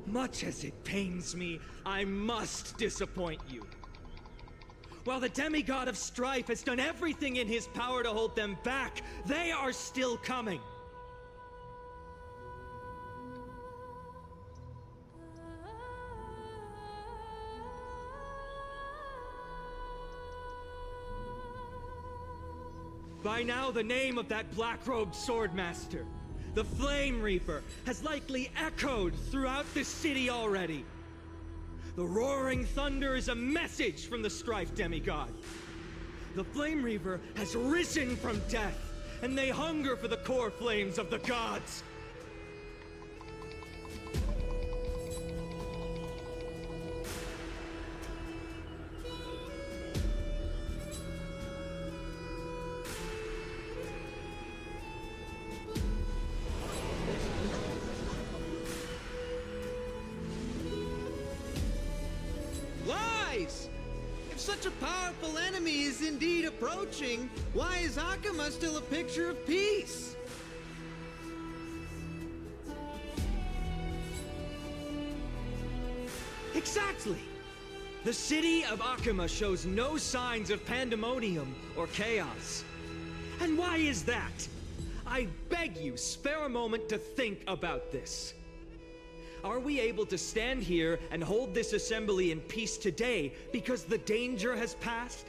Much as it pains me, I must disappoint you. While the demigod of strife has done everything in his power to hold them back, they are still coming. By now, the name of that black-robed swordmaster, the Flame Reaper, has likely echoed throughout the city already. The roaring thunder is a message from the Strife demigod. The Flame Reaper has risen from death, and they hunger for the core flames of the gods. If such a powerful enemy is indeed approaching, why is Akuma still a picture of peace? Exactly! The city of Akuma shows no signs of pandemonium or chaos. And why is that? I beg you, spare a moment to think about this. Are we able to stand here and hold this assembly in peace today because the danger has passed?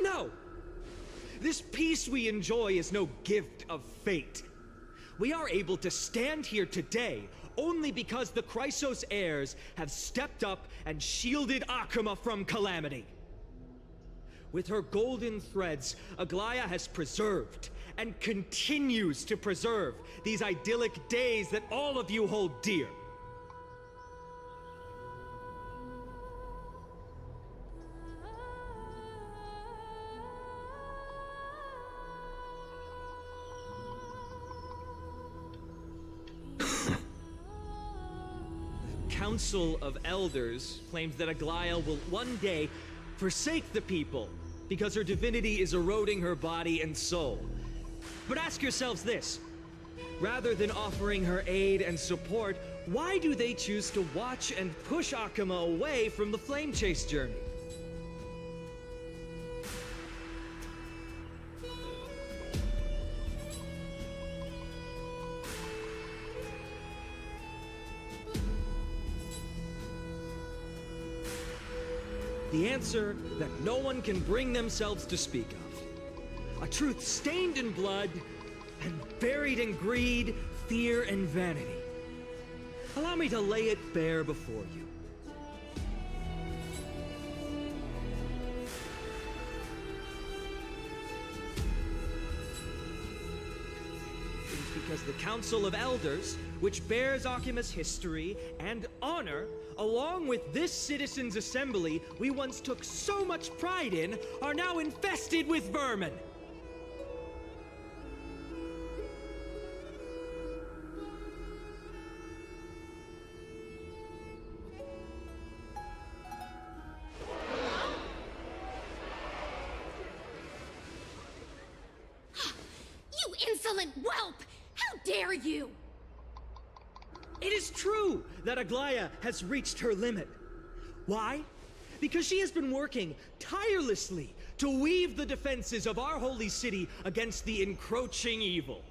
No! This peace we enjoy is no gift of fate. We are able to stand here today only because the Chrysos heirs have stepped up and shielded Akuma from calamity. With her golden threads, Aglaya has preserved and continues to preserve these idyllic days that all of you hold dear. Council of Elders claims that Aglaya will one day forsake the people because her divinity is eroding her body and soul. But ask yourselves this. Rather than offering her aid and support, why do they choose to watch and push Akuma away from the flame chase journey? The answer that no one can bring themselves to speak of. A truth stained in blood and buried in greed, fear, and vanity. Allow me to lay it bare before you. It is because the Council of Elders, which bears Akuma's history and honor, along with this citizens' assembly we once took so much pride in, are now infested with vermin. You insolent whelp! How dare you! It is true that Aglaya has reached her limit. Why? Because she has been working tirelessly to weave the defenses of our holy city against the encroaching evil.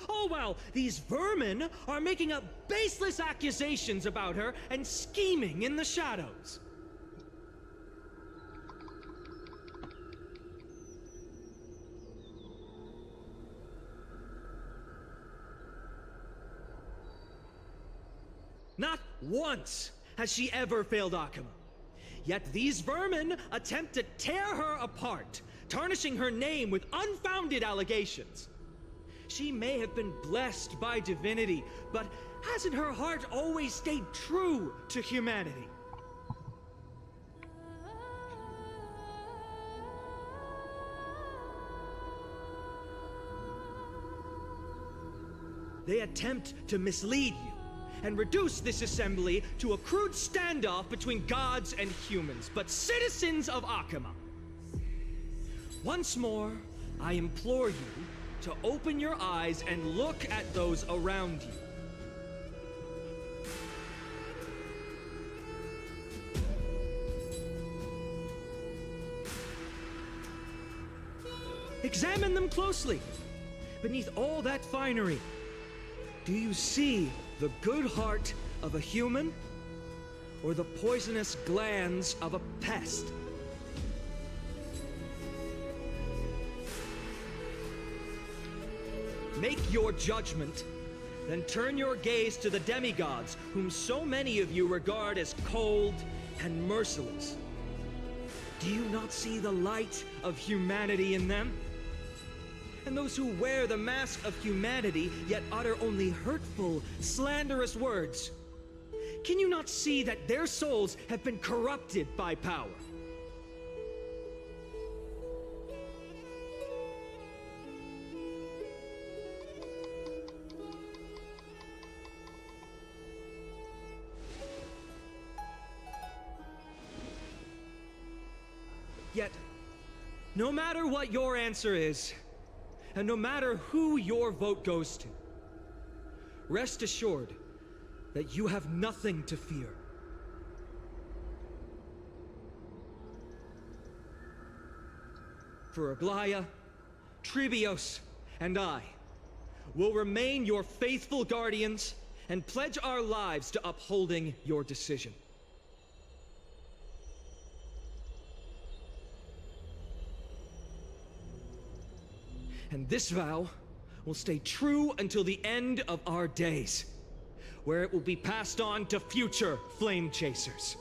All while these vermin are making up baseless accusations about her and scheming in the shadows. Not once has she ever failed Akuma. Yet these vermin attempt to tear her apart, tarnishing her name with unfounded allegations. She may have been blessed by divinity, but hasn't her heart always stayed true to humanity? They attempt to mislead you and reduce this assembly to a crude standoff between gods and humans, but citizens of Akama. Once more, I implore you to open your eyes and look at those around you. Examine them closely. Beneath all that finery, do you see the good heart of a human or the poisonous glands of a pest? Make your judgment, then turn your gaze to the demigods, whom so many of you regard as cold and merciless. Do you not see the light of humanity in them? And those who wear the mask of humanity, yet utter only hurtful, slanderous words. Can you not see that their souls have been corrupted by power? Yet, no matter what your answer is, and no matter who your vote goes to, rest assured that you have nothing to fear. For Aglaya, Tribios, and I will remain your faithful guardians and pledge our lives to upholding your decision. And this vow will stay true until the end of our days, where it will be passed on to future flame chasers.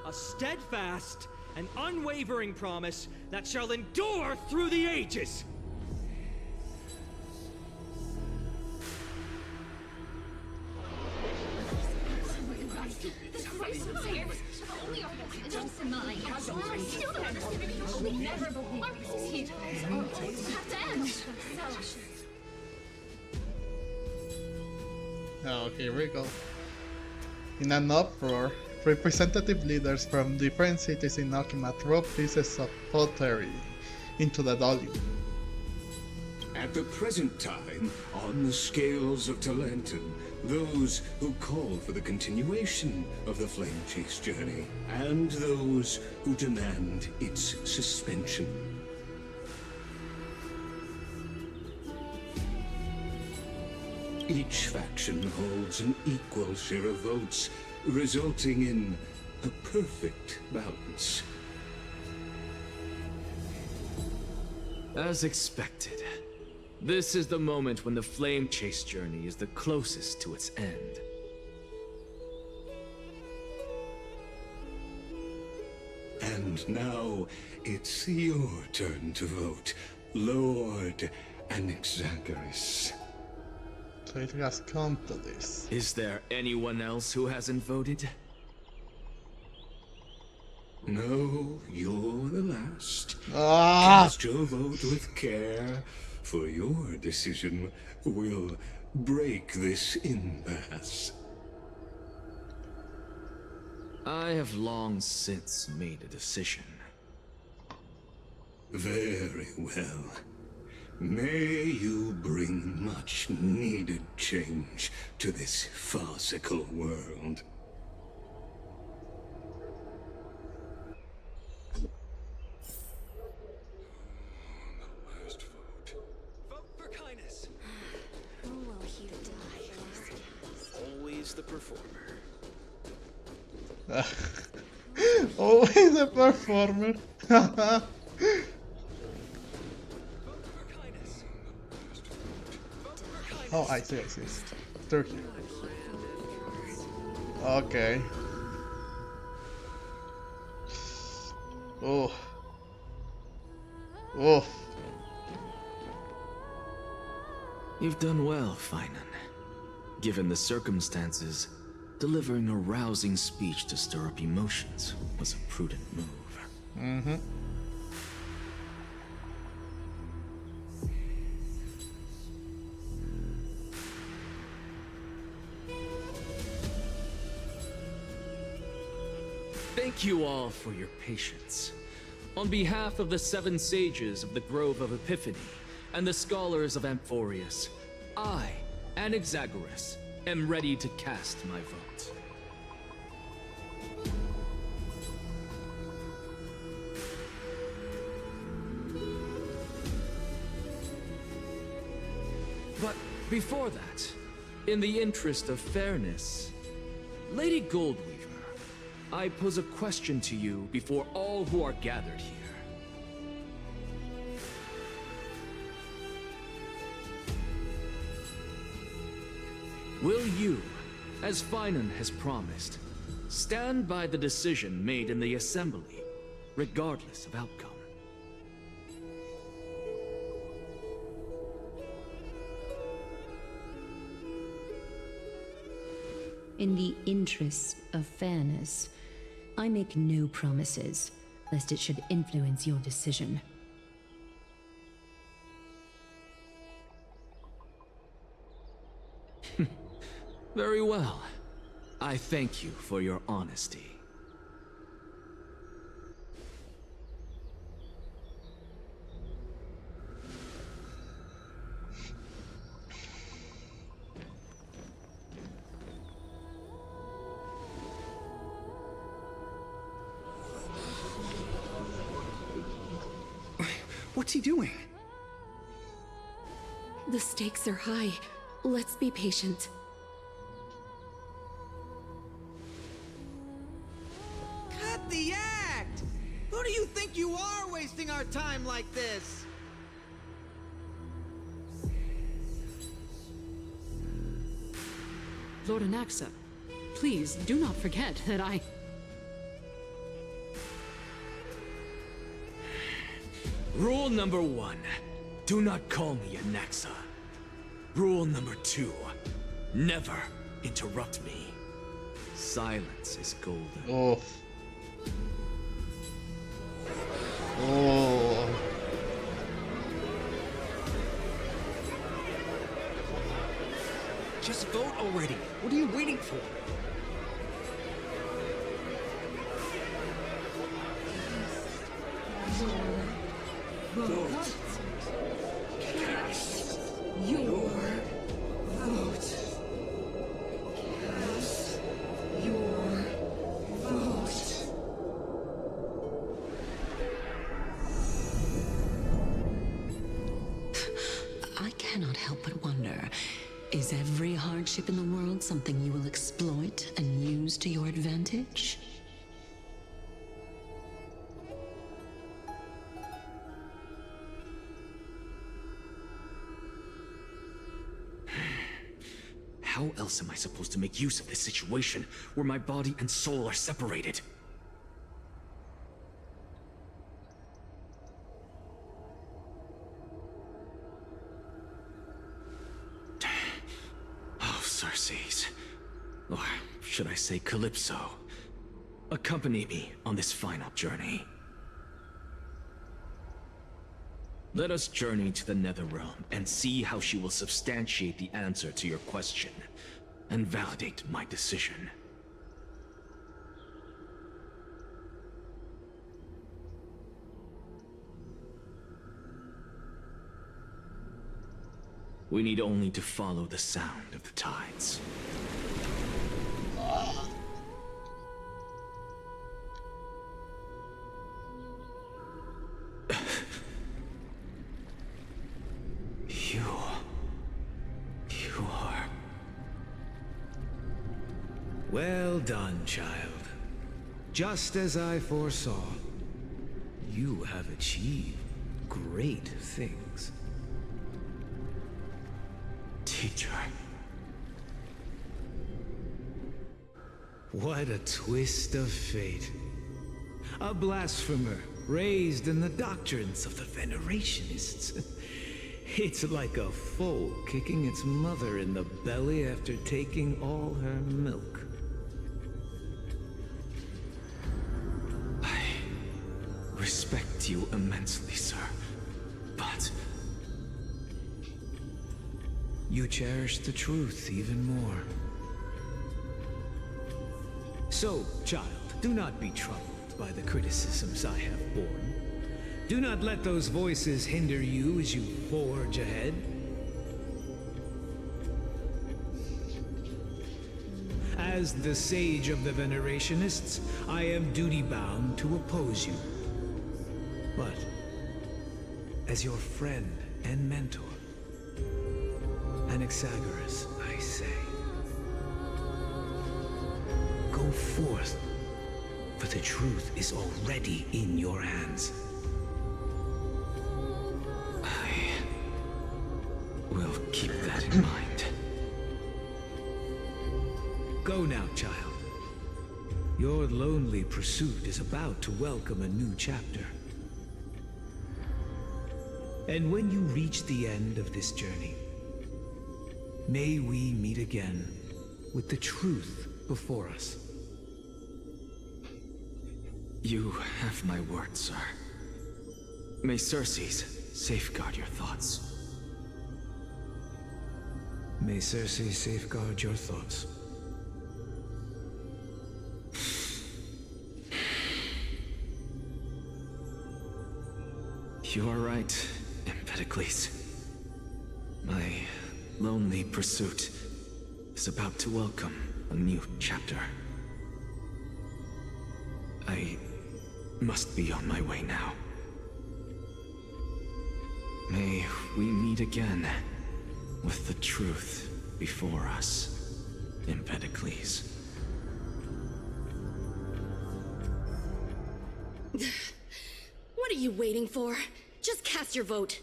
A steadfast and unwavering promise that shall endure through the ages. Oh, here we go. In an uproar, representative leaders from different cities in Akima throw pieces of pottery into the dolly. At the present time, on the scales of Talentum, those who call for the continuation of the Flame Chase journey, and those who demand its suspension. Each faction holds an equal share of votes, resulting in a perfect balance. As expected, this is the moment when the Flame Chase journey is the closest to its end. And now, it's your turn to vote, Lord Anaxagoras. So it has come to this. Is there anyone else who hasn't voted? No, you're the last. Ah! Cast your vote with care, for your decision will break this impasse. I have long since made a decision. Very well. May you bring much needed change to this farcical world. Vote for kindness. Who will he die? Always the performer. Always a performer. Oh, I see. Turkey. Okay. Oh. Oh. You've done well, Finan. Given the circumstances, delivering a rousing speech to stir up emotions was a prudent move. Mm-hmm. Thank you all for your patience. On behalf of the 7 sages of the Grove of Epiphany and the scholars of Amphorius, I, Anaxagoras, am ready to cast my vote. But before that, in the interest of fairness, Lady Goldweaver, I pose a question to you before all who are gathered here. Will you, as Finan has promised, stand by the decision made in the Assembly, regardless of outcome? In the interest of fairness, I make no promises, lest it should influence your decision. Very well. I thank you for your honesty. What's he doing? The stakes are high. Let's be patient. Cut the act! Who do you think you are wasting our time like this? Lord Anaxa, please do not forget that I... Rule number 1, do not call me Anaxa. Rule number 2, never interrupt me. Silence is golden. Oh. Oh. Just vote already. What are you waiting for? Vote. Cast your vote. Cast your vote. I cannot help but wonder, is every hardship in the world something you will exploit and use to your advantage? How else am I supposed to make use of this situation where my body and soul are separated? Oh, Circes. Or should I say Calypso? Accompany me on this final journey. Let us journey to the Netherrealm and see how she will substantiate the answer to your question and validate my decision. We need only to follow the sound of the tides. You are... Well done, child. Just as I foresaw, you have achieved great things. Teacher. What a twist of fate. A blasphemer raised in the doctrines of the Venerationists. It's like a foal kicking its mother in the belly after taking all her milk. I respect you immensely, sir. But you cherish the truth even more. So, child, do not be troubled by the criticisms I have borne. Do not let those voices hinder you as you forge ahead. As the sage of the Venerationists, I am duty-bound to oppose you. But, as your friend and mentor, Anaxagoras, I say, go forth, for the truth is already in your hands. I will keep that in mind. Go now, child. Your lonely pursuit is about to welcome a new chapter. And when you reach the end of this journey, may we meet again with the truth before us. You have my word, sir. May Circes safeguard your thoughts. May Circe safeguard your thoughts. You are right, Empedocles. My lonely pursuit is about to welcome a new chapter. I must be on my way now. May we meet again with the truth before us, Empedocles. What are you waiting for? Just cast your vote.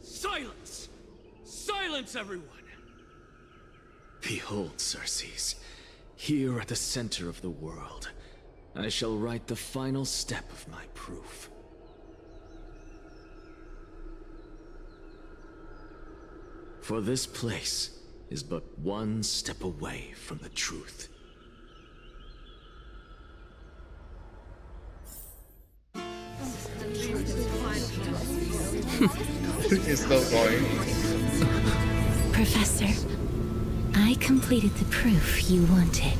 Silence! Silence, everyone! Behold, Circes, here at the center of the world, I shall write the final step of my proof. For this place is but one step away from the truth. It's still going. Professor, I completed the proof you wanted.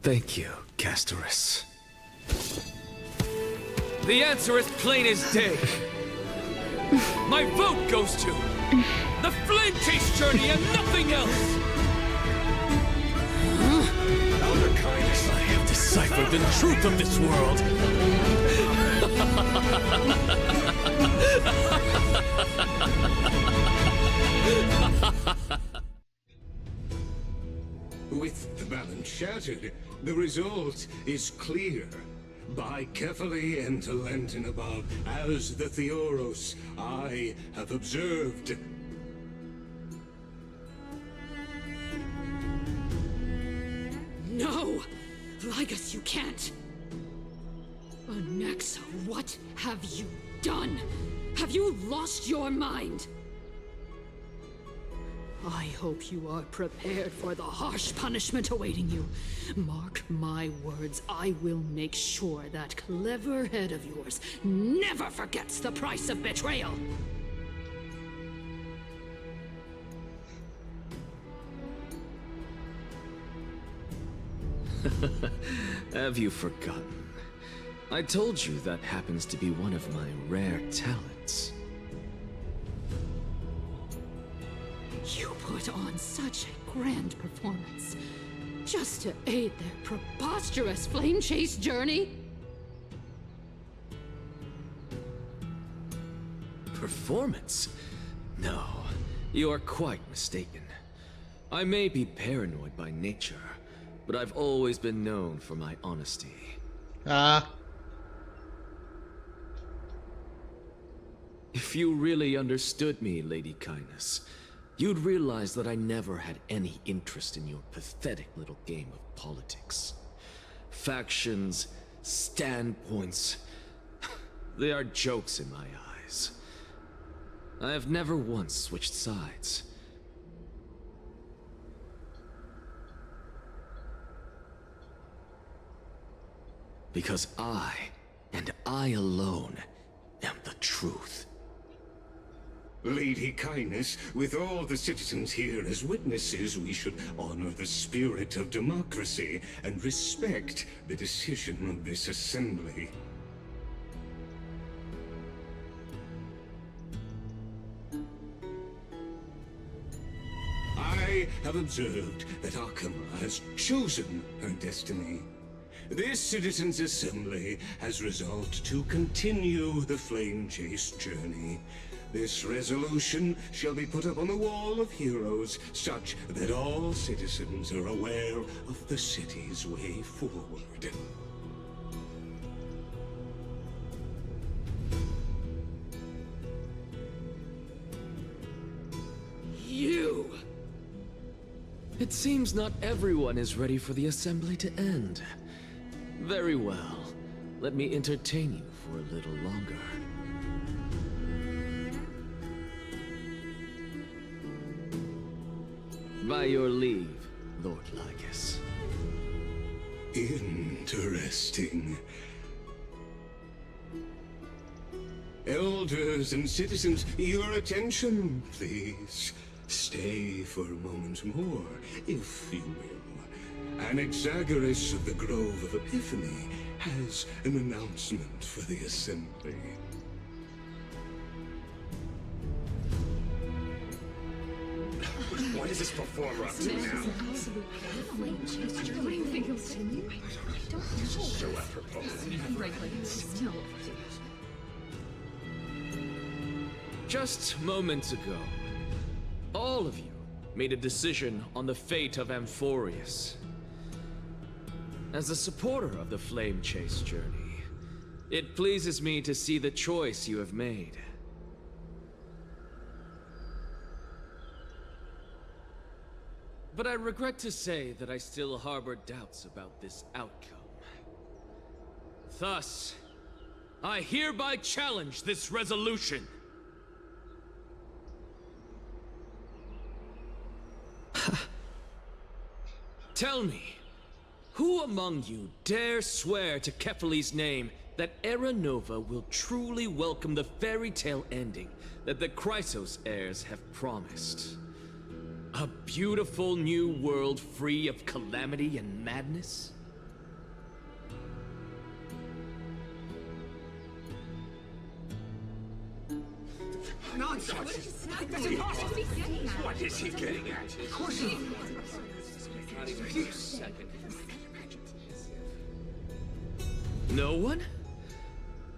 Thank you, Castorice. The answer is plain as day. My vote goes to the Flame Chase Journey and nothing else! Elder Kindness, I have deciphered the truth of this world. With the balance shattered, the result is clear. Buy carefully and to Lenten above, as the Theoros I have observed. No! Ligus, you can't! Anaxa, what have you done? Have you lost your mind? I hope you are prepared for the harsh punishment awaiting you. Mark my words, I will make sure that clever head of yours never forgets the price of betrayal. Have you forgotten? I told you that happens to be one of my rare talents. You put on such a grand performance, just to aid their preposterous flame chase journey? Performance? No, you are quite mistaken. I may be paranoid by nature, but I've always been known for my honesty. Ah. If you really understood me, Lady Kindness, you'd realize that I never had any interest in your pathetic little game of politics. Factions, standpoints, they are jokes in my eyes. I have never once switched sides. Because I, and I alone, am the truth. Lady Kindness, with all the citizens here as witnesses, we should honor the spirit of democracy and respect the decision of this assembly. I have observed that Akama has chosen her destiny. This Citizens' Assembly has resolved to continue the Flame Chase journey. This resolution shall be put up on the Wall of Heroes, such that all citizens are aware of the city's way forward. You! It seems not everyone is ready for the assembly to end. Very well. Let me entertain you for a little longer. By your leave, Lord Lycus. Interesting. Elders and citizens, your attention, please. Stay for a moment more, if you will. Anaxagoras of the Grove of Epiphany has an announcement for the assembly. What is this performer up to now? So apropos. Just moments ago, all of you made a decision on the fate of Amphorius. As a supporter of the Flame Chase journey, it pleases me to see the choice you have made. But I regret to say that I still harbor doubts about this outcome. Thus, I hereby challenge this resolution. Tell me, who among you dare swear to Kefali's name that Era Nova will truly welcome the fairy tale ending that the Chrysos heirs have promised? A beautiful new world free of calamity and madness? Nonsense! That's impossible! What is he getting at? Of course not. No one?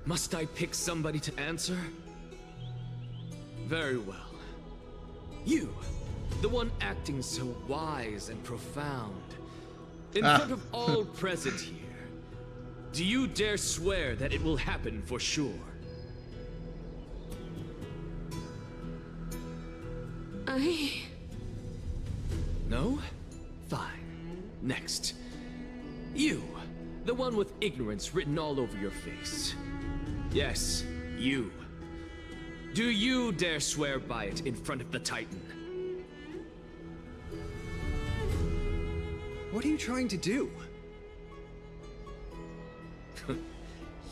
Must I pick somebody to answer? Very well. You, the one acting so wise and profound. In front of all present here, do you dare swear that it will happen for sure? No? Fine. Next. You, the one with ignorance written all over your face. Yes, you. Do you dare swear by it in front of the Titan? What are you trying to do?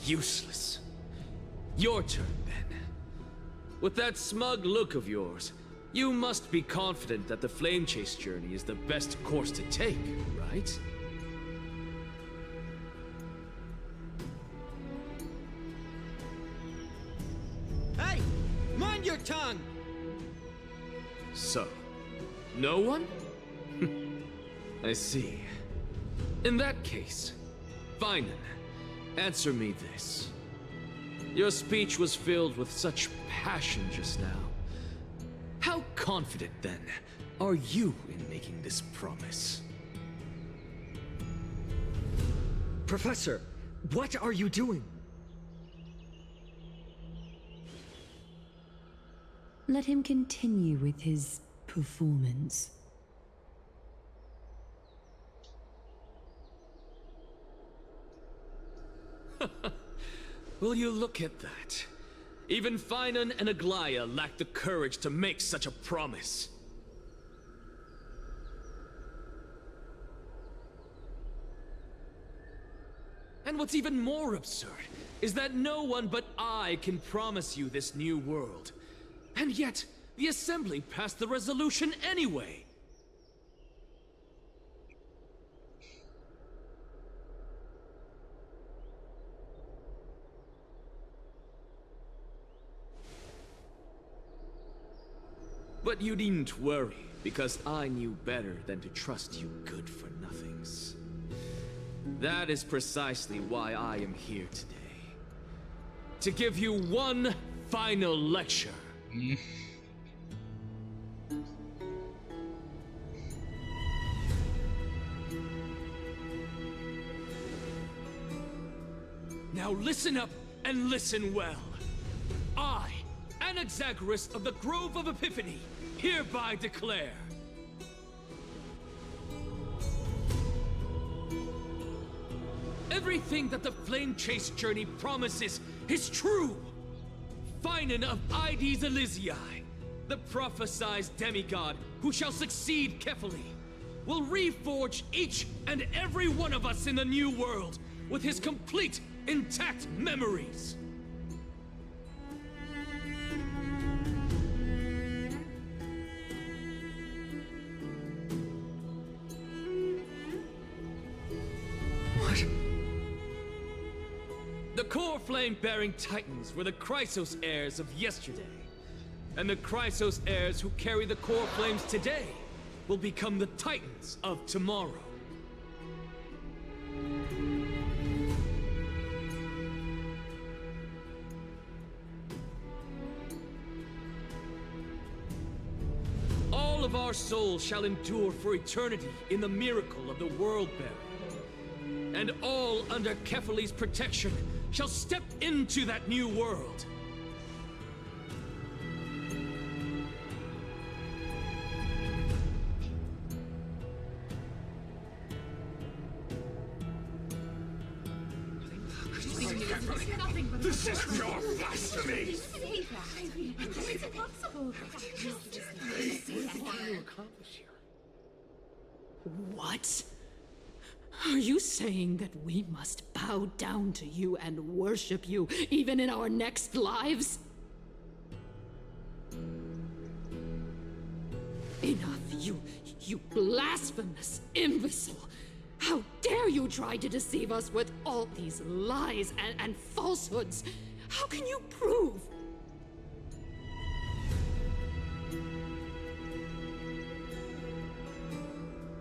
Useless. Your turn, then. With that smug look of yours, you must be confident that the Flame Chase journey is the best course to take, right? Hey! Mind your tongue! So, no one? I see. In that case, fine then. Answer me this. Your speech was filled with such passion just now. How confident, then, are you in making this promise? Professor, What are you doing? Let him continue with his performance. Will you look at that? Even Finan and Aglaya lack the courage to make such a promise. And what's even more absurd is that no one but I can promise you this new world. And yet, the Assembly passed the resolution anyway. But you needn't worry, because I knew better than to trust you good-for-nothings. That is precisely why I am here today. To give you one final lecture. Now listen up and listen well. I, Anaxagoras of the Grove of Epiphany, hereby declare everything that the Flame Chase journey promises is true! Finan of Ides Elysiae, the prophesized demigod who shall succeed Kefali, will reforge each and every one of us in the new world with his complete, intact memories. The core flame-bearing titans were the Chrysos heirs of yesterday. And the Chrysos heirs who carry the core flames today will become the titans of tomorrow. All of our souls shall endure for eternity in the miracle of the world-bearer. And all under Kefali's protection shall step into that new world. This is pure blasphemy! It's impossible. What? Are you saying that we must bow down to you and worship you, even in our next lives? Enough, you blasphemous imbecile! How dare you try to deceive us with all these lies and falsehoods? How can you prove?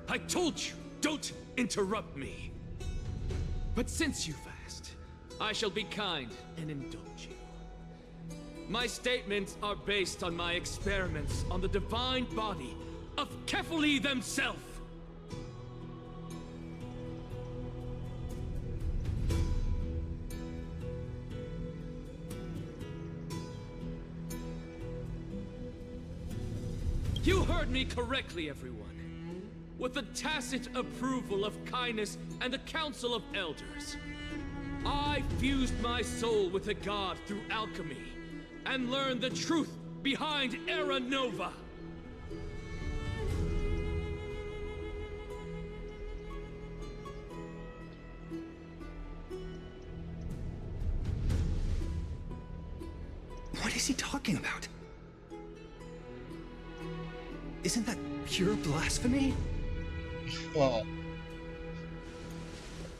I told you, don't interrupt me. But since you've asked, I shall be kind and indulge you. My statements are based on my experiments on the divine body of Kefali themselves. You heard me correctly, everyone. With the tacit approval of kindness and the Council of Elders, I fused my soul with a god through alchemy and learned the truth behind Era Nova. What is he talking about? Isn't that pure blasphemy? Oh.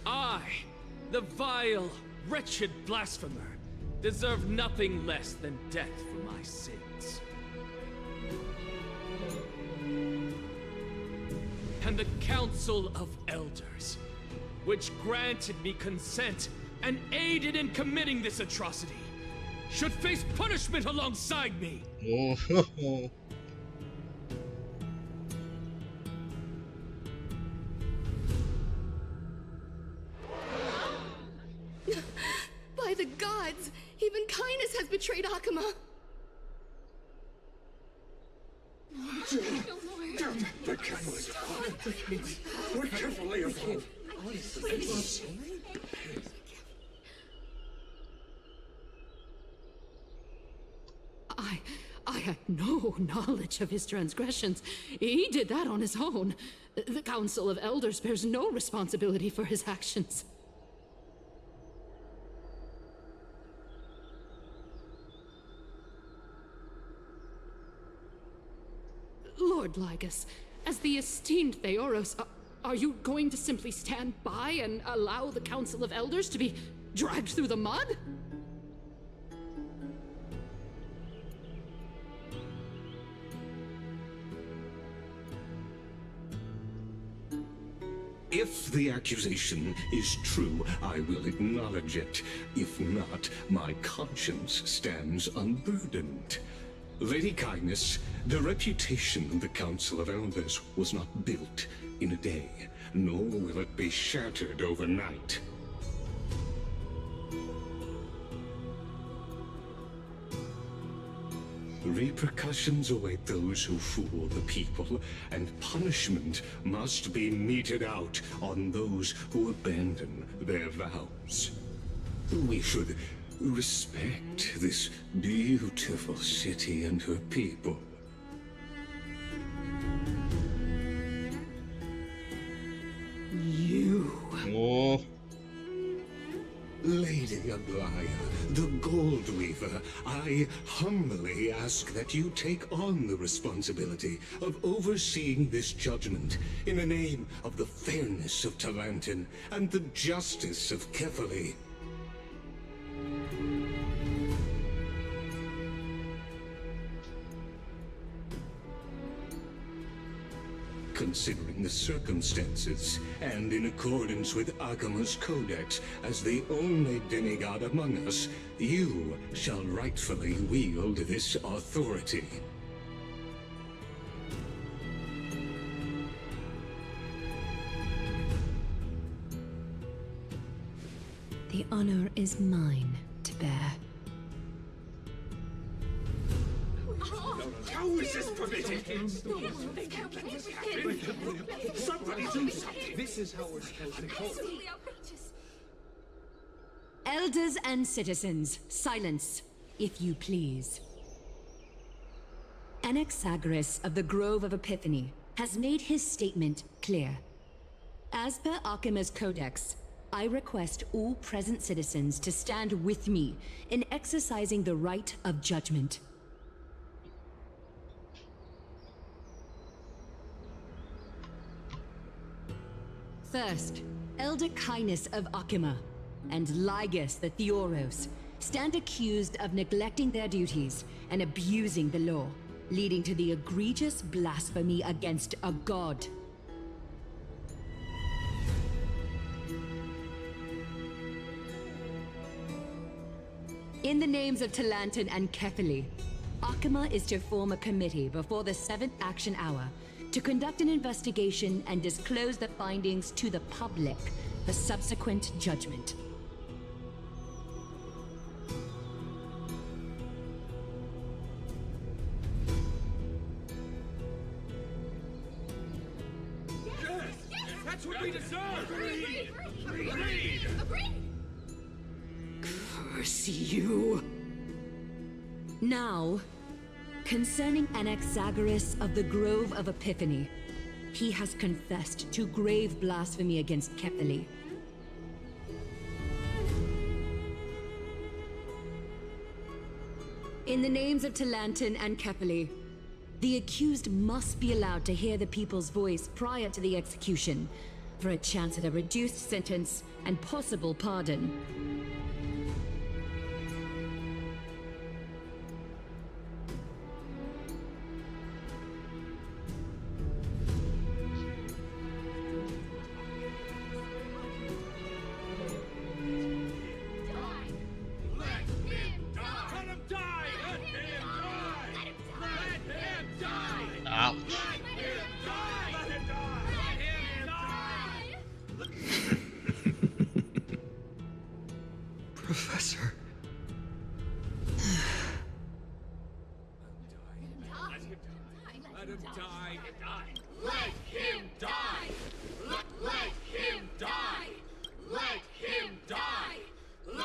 I, the vile, wretched blasphemer, deserve nothing less than death for my sins. And the Council of Elders, which granted me consent and aided in committing this atrocity, should face punishment alongside me. Oh. the gods! Even Kindness has betrayed Akuma! The kindness. We're carefully involved. I had no knowledge of his transgressions. He did that on his own. The Council of Elders bears no responsibility for his actions. Lord Lygus, as the esteemed Theoros, are you going to simply stand by and allow the Council of Elders to be dragged through the mud? If the accusation is true, I will acknowledge it. If not, my conscience stands unburdened. Lady Kindness, the reputation of the Council of Elders was not built in a day, nor will it be shattered overnight. Repercussions await those who fool the people, and punishment must be meted out on those who abandon their vows. We should respect this beautiful city and her people. You... Oh. Lady Aglaya, the Gold Weaver, I humbly ask that you take on the responsibility of overseeing this judgment in the name of the fairness of Talantin and the justice of Kefali. Considering the circumstances, and in accordance with Akuma's codex, as the only demigod among us, you shall rightfully wield this authority. The honor is mine to bear. How is this permitted? They can't let this happen. Somebody do something. This is how we're supposed to go. Elders and citizens, silence, if you please. Anaxagoras of the Grove of Epiphany has made his statement clear. As per Akuma's codex, I request all present citizens to stand with me in exercising the right of judgment. First, Elder Kindness of Akuma and Lygus the Theoros stand accused of neglecting their duties and abusing the law, leading to the egregious blasphemy against a god. In the names of Talantin and Kefali, Akuma is to form a committee before the 7th action hour to conduct an investigation and disclose the findings to the public for subsequent judgment. That's what we deserve! Agreed! Curse you! Now, concerning Anaxagoras of the Grove of Epiphany, he has confessed to grave blasphemy against Kefali. In the names of Talantin and Kefali, the accused must be allowed to hear the people's voice prior to the execution, for a chance at a reduced sentence and possible pardon.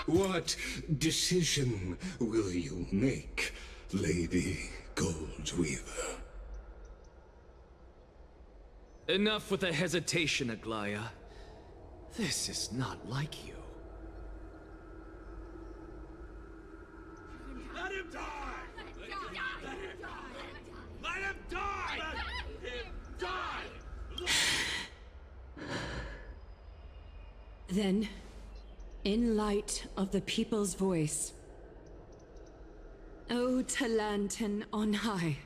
What decision will you make, Lady Goldweaver? Enough with the hesitation, Aglaya. This is not like you. Let him die! Let him die! Let him die! Let him die! Then, in light of the people's voice, O Talantan on high,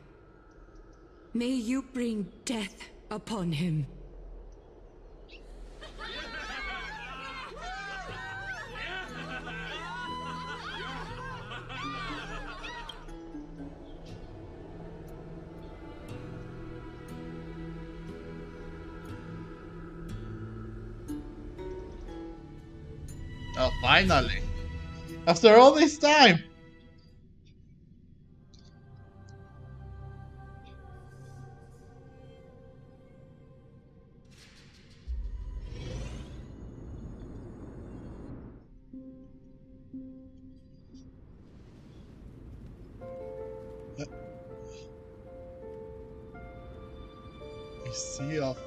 may you bring death upon him. Oh, finally! After all this time! A sea of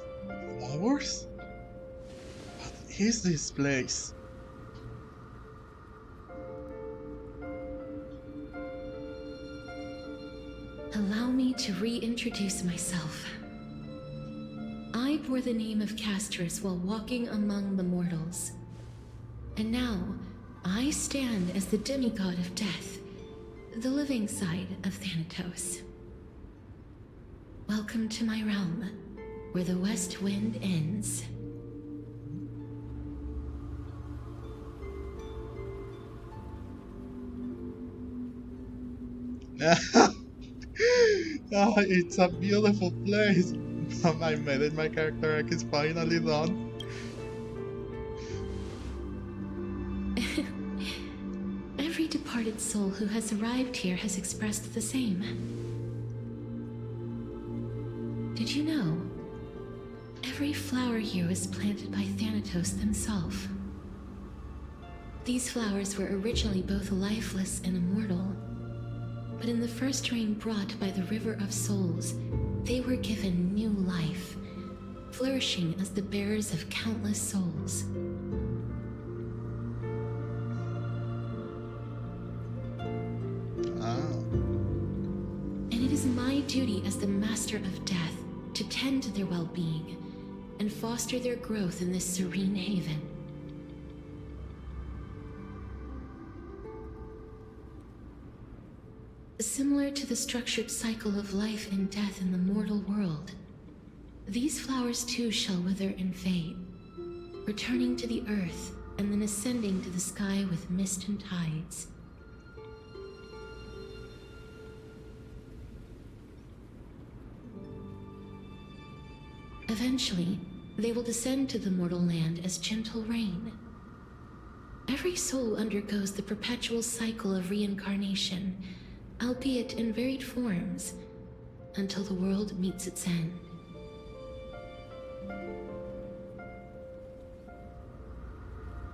flowers? What is this place? Allow me to reintroduce myself. I bore the name of Castorice while walking among the mortals. And now, I stand as the demigod of death, the living side of Thanatos. Welcome to my realm, where the west wind ends. Ah, it's a beautiful place. I made it, my character arc is finally done. Every departed soul who has arrived here has expressed the same. Did you know? Every flower here was planted by Thanatos himself. These flowers were originally both lifeless and immortal, but in the first rain brought by the River of Souls, they were given new life, flourishing as the bearers of countless souls. And it is my duty as the Master of Death to tend to their well-being and foster their growth in this serene haven. Similar to the structured cycle of life and death in the mortal world, these flowers too shall wither and fade, returning to the earth and then ascending to the sky with mist and tides. Eventually, they will descend to the mortal land as gentle rain. Every soul undergoes the perpetual cycle of reincarnation, albeit in varied forms, until the world meets its end.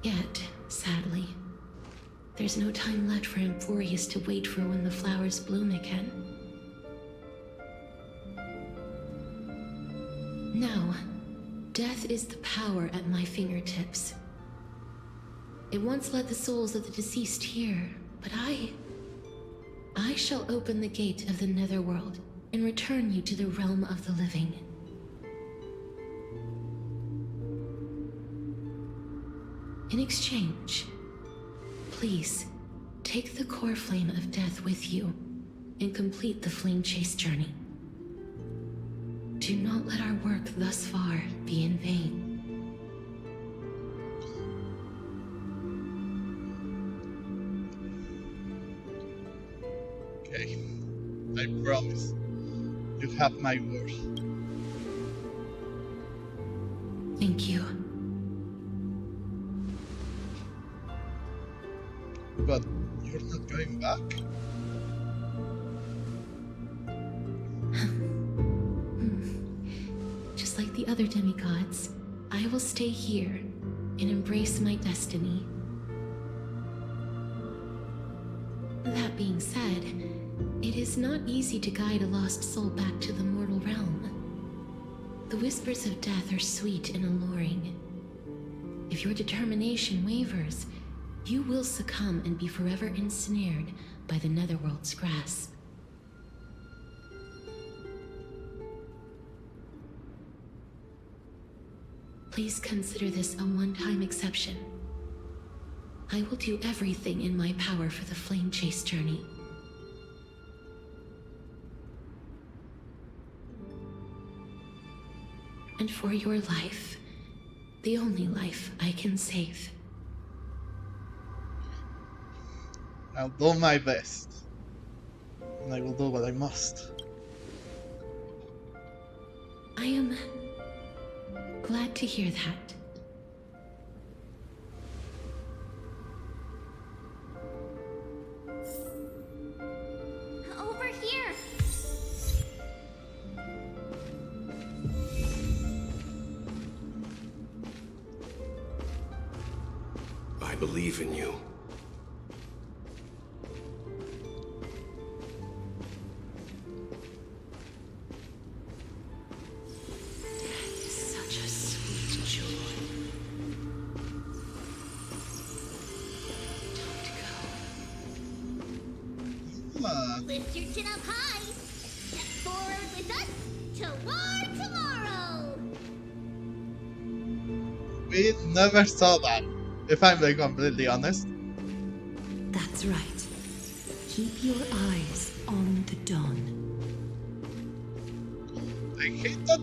Yet, sadly, there's no time left for Emphorius to wait for when the flowers bloom again. Now, death is the power at my fingertips. It once led the souls of the deceased here, but I shall open the gate of the netherworld and return you to the realm of the living. In exchange, please take the core flame of death with you and complete the flame chase journey. Do not let our work thus far be in vain. Okay, I promise. You have my word. Thank you. But you're not going back. Just like the other demigods, I will stay here and embrace my destiny. That being said, it is not easy to guide a lost soul back to the mortal realm. The whispers of death are sweet and alluring. If your determination wavers, you will succumb and be forever ensnared by the netherworld's grasp. Please consider this a one-time exception. I will do everything in my power for the flame chase journey. And for your life, the only life I can save. I'll do my best. And I will do what I must. I am glad to hear that. Over here! I believe in you. Such a sweet joy. Lift your chin up high. Step forward with us toward tomorrow. We never saw that, if I'm being completely honest. That's right. Keep your eyes on the dawn. I hate that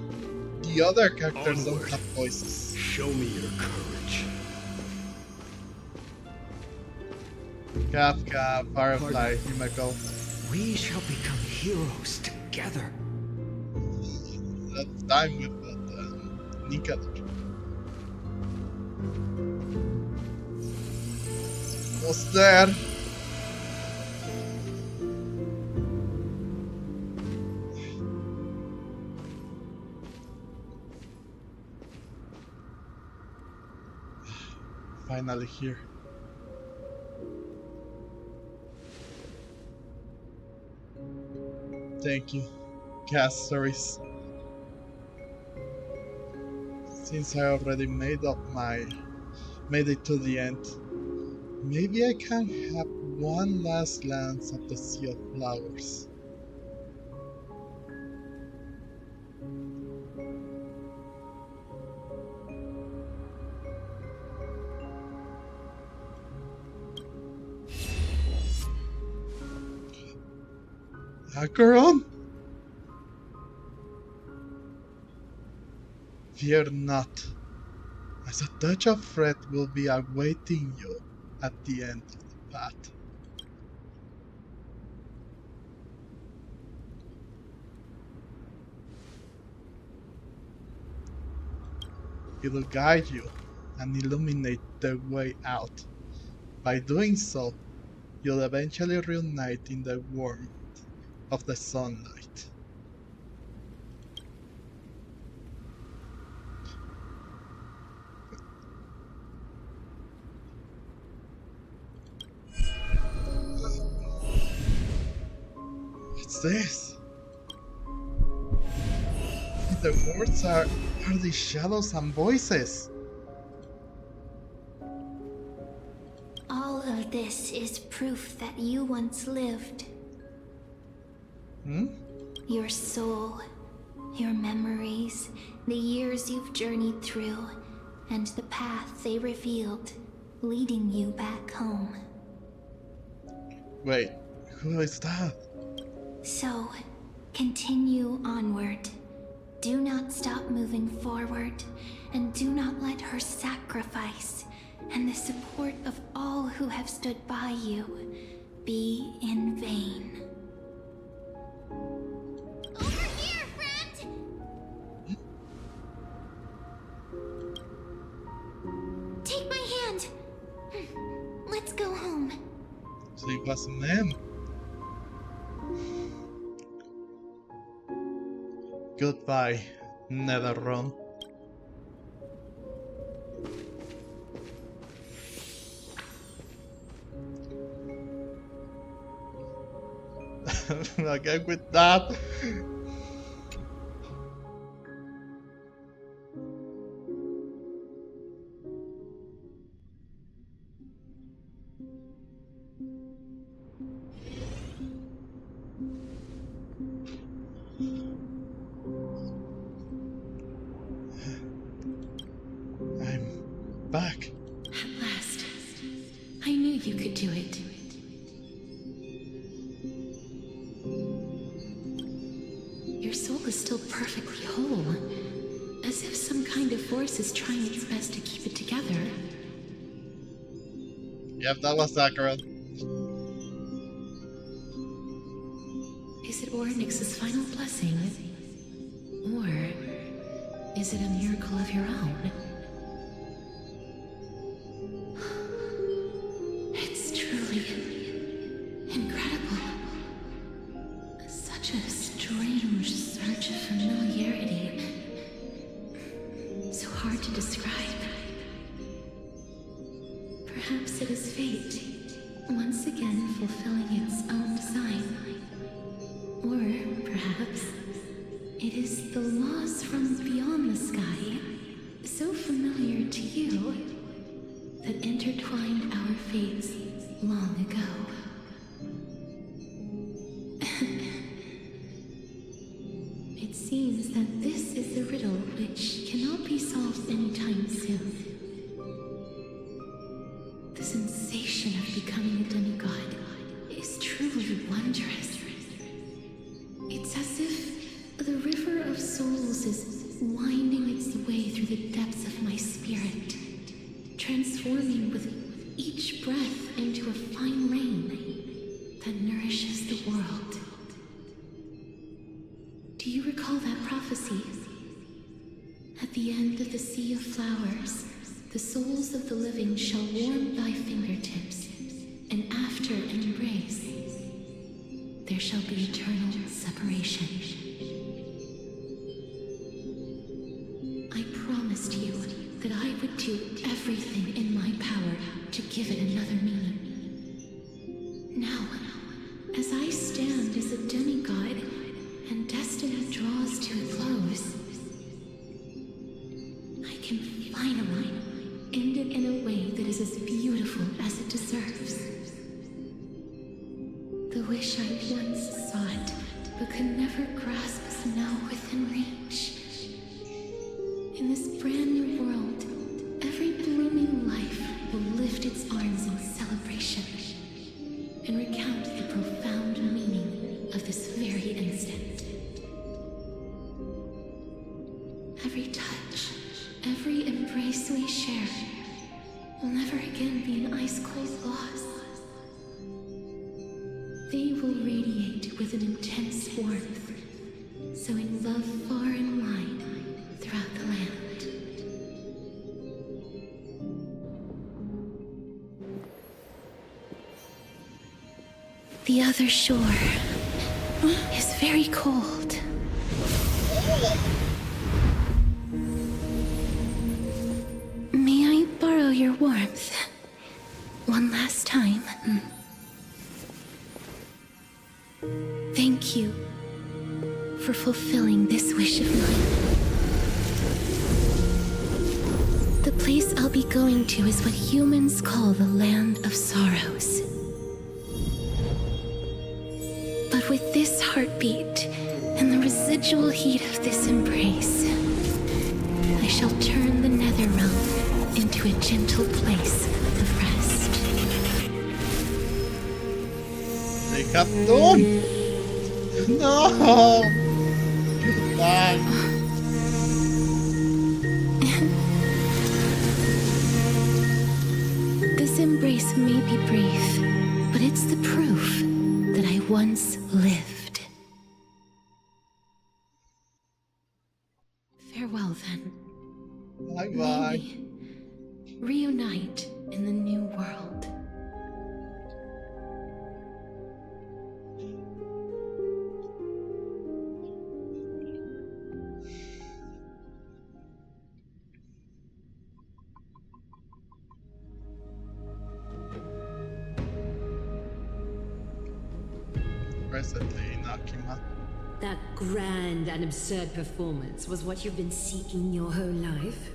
the other characters don't have voices. Show me your courage. Kafka, Firefly, Himeko. We shall become heroes together. That's time with Nika. Almost there. Finally here. Thank you, Castorice. Since I already made it to the end, maybe I can have one last glance at the Sea of Flowers. Acheron? Fear not, as a touch of red will be awaiting you at the end of the path. It will guide you and illuminate the way out. By doing so, you'll eventually reunite in the warmth of the sunlight. What's this? The words are the shadows and voices. All of this is proof that you once lived. Your soul, your memories, the years you've journeyed through, and the path they revealed, leading you back home. Wait, who is that? So, continue onward. Do not stop moving forward, and do not let her sacrifice and the support of all who have stood by you be in vain. Over here, friend! Take my hand. Let's go home. So it was a man. Goodbye, NetherRealm. Again with that. I'm back. At last. I knew you could do it. Your soul is still perfectly whole, as if some kind of force is trying its best to keep it together. Yep, that was that girl. Is it Ornyx's final blessing? Or is it a miracle of your own? It's truly incredible. Such a strange surge of familiarity. So hard to describe. Perhaps it is fate, once again fulfilling its own design. Or perhaps it is the laws from beyond the sky, so familiar to you, that intertwined our fates long ago. It seems that this is a riddle which cannot be solved anytime soon. The sensation of becoming a demigod is truly wondrous. It's as if the river of souls is winding its way through the depths of my spirit, transforming with each breath into a fine rain that nourishes the world. Do you recall that prophecy? At the end of the sea of flowers, the souls of the living shall warm thy fingertips, and after an embrace, there shall be eternal separation. I promised you that I would do everything in my power to give it another meaning. Now, as I stand as a demigod and destiny draws to a close, I can finally end it in a way that is as beautiful as it deserves. The wish I once sought, but could never grasp, is now within reach. In this brand new world, every blooming life will lift its arms in celebration and recount the profound meaning of this very instant. Every touch, every embrace we share will never again be an ice-cold loss. They will radiate with an intense warmth, sowing love far and wide throughout the land. The other shore is very cold. May I borrow your warmth one last time? Thank you for fulfilling this wish of mine. The place I'll be going to is what humans call the Land of Sorrows. But with this heartbeat and the residual heat of this embrace, I shall turn the netherealm into a gentle place of rest. They kept on! No! Bye. This embrace may be brief, but it's the proof that I once lived. Farewell, then. Bye-bye. May we reunite in the new world. presently in Akima. That grand and absurd performance was what you've been seeking your whole life?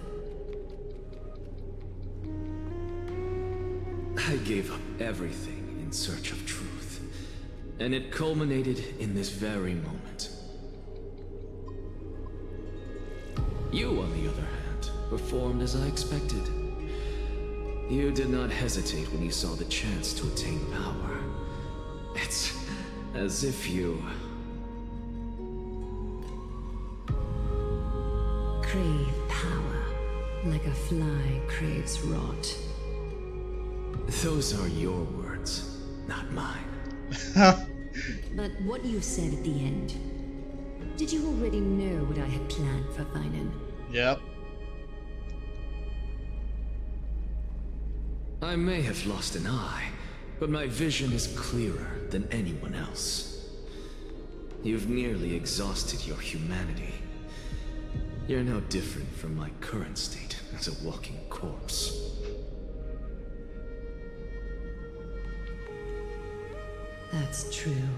I gave up everything in search of truth, and it culminated in this very moment. You, on the other hand, performed as I expected. You did not hesitate when you saw the chance to attain power. It's as if you... Crave power, like a fly craves rot. Those are your words, not mine. But what you said at the end, did you already know what I had planned for Finan? Yep. I may have lost an eye, but my vision is clearer than anyone else. You've nearly exhausted your humanity. You're no different from my current state as a walking corpse. That's true.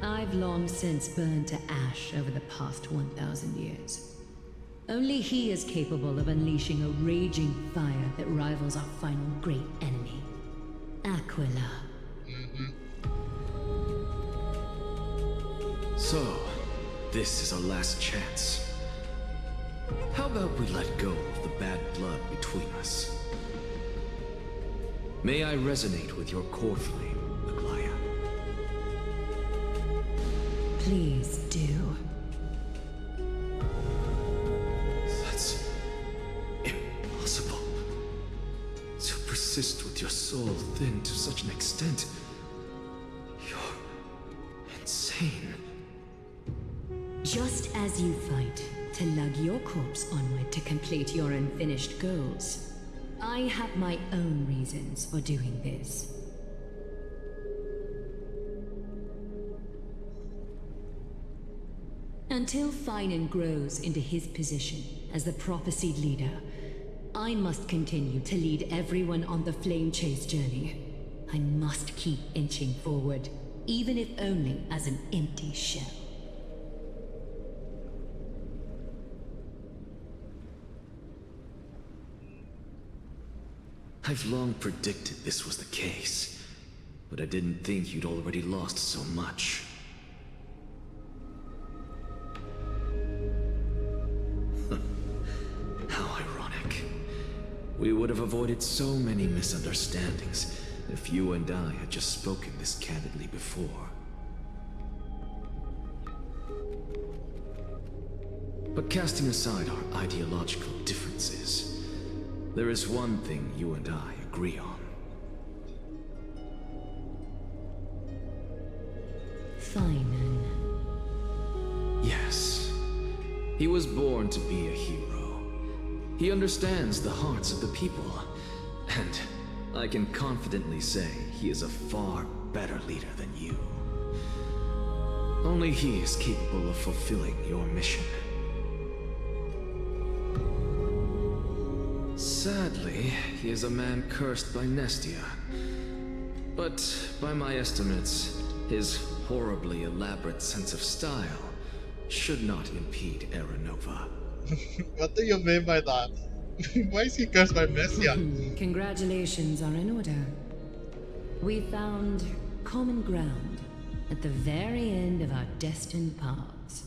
I've long since burned to ash over the past 1,000 years. Only he is capable of unleashing a raging fire that rivals our final great enemy, Aquila. So, this is our last chance. How about we let go of the bad blood between us? May I resonate with your core flame, Aglaya? Please do. That's impossible. To persist with your soul thinned to such an extent. You're insane. Just as you fight to lug your corpse onward to complete your unfinished goals, I have my own reasons for doing this. Until Finan grows into his position as the prophesied leader, I must continue to lead everyone on the flame chase journey. I must keep inching forward, even if only as an empty shell. I've long predicted this was the case, but I didn't think you'd already lost so much. How ironic. We would have avoided so many misunderstandings if you and I had just spoken this candidly before. But casting aside our ideological differences, there is one thing you and I agree on. Finan. Yes. He was born to be a hero. He understands the hearts of the people. And I can confidently say he is a far better leader than you. Only he is capable of fulfilling your mission. Sadly, he is a man cursed by Nestia. But by my estimates, his horribly elaborate sense of style should not impede Aranova. What do you mean by that? Why is he cursed by Nestia? Congratulations are in order. We found common ground at the very end of our destined paths.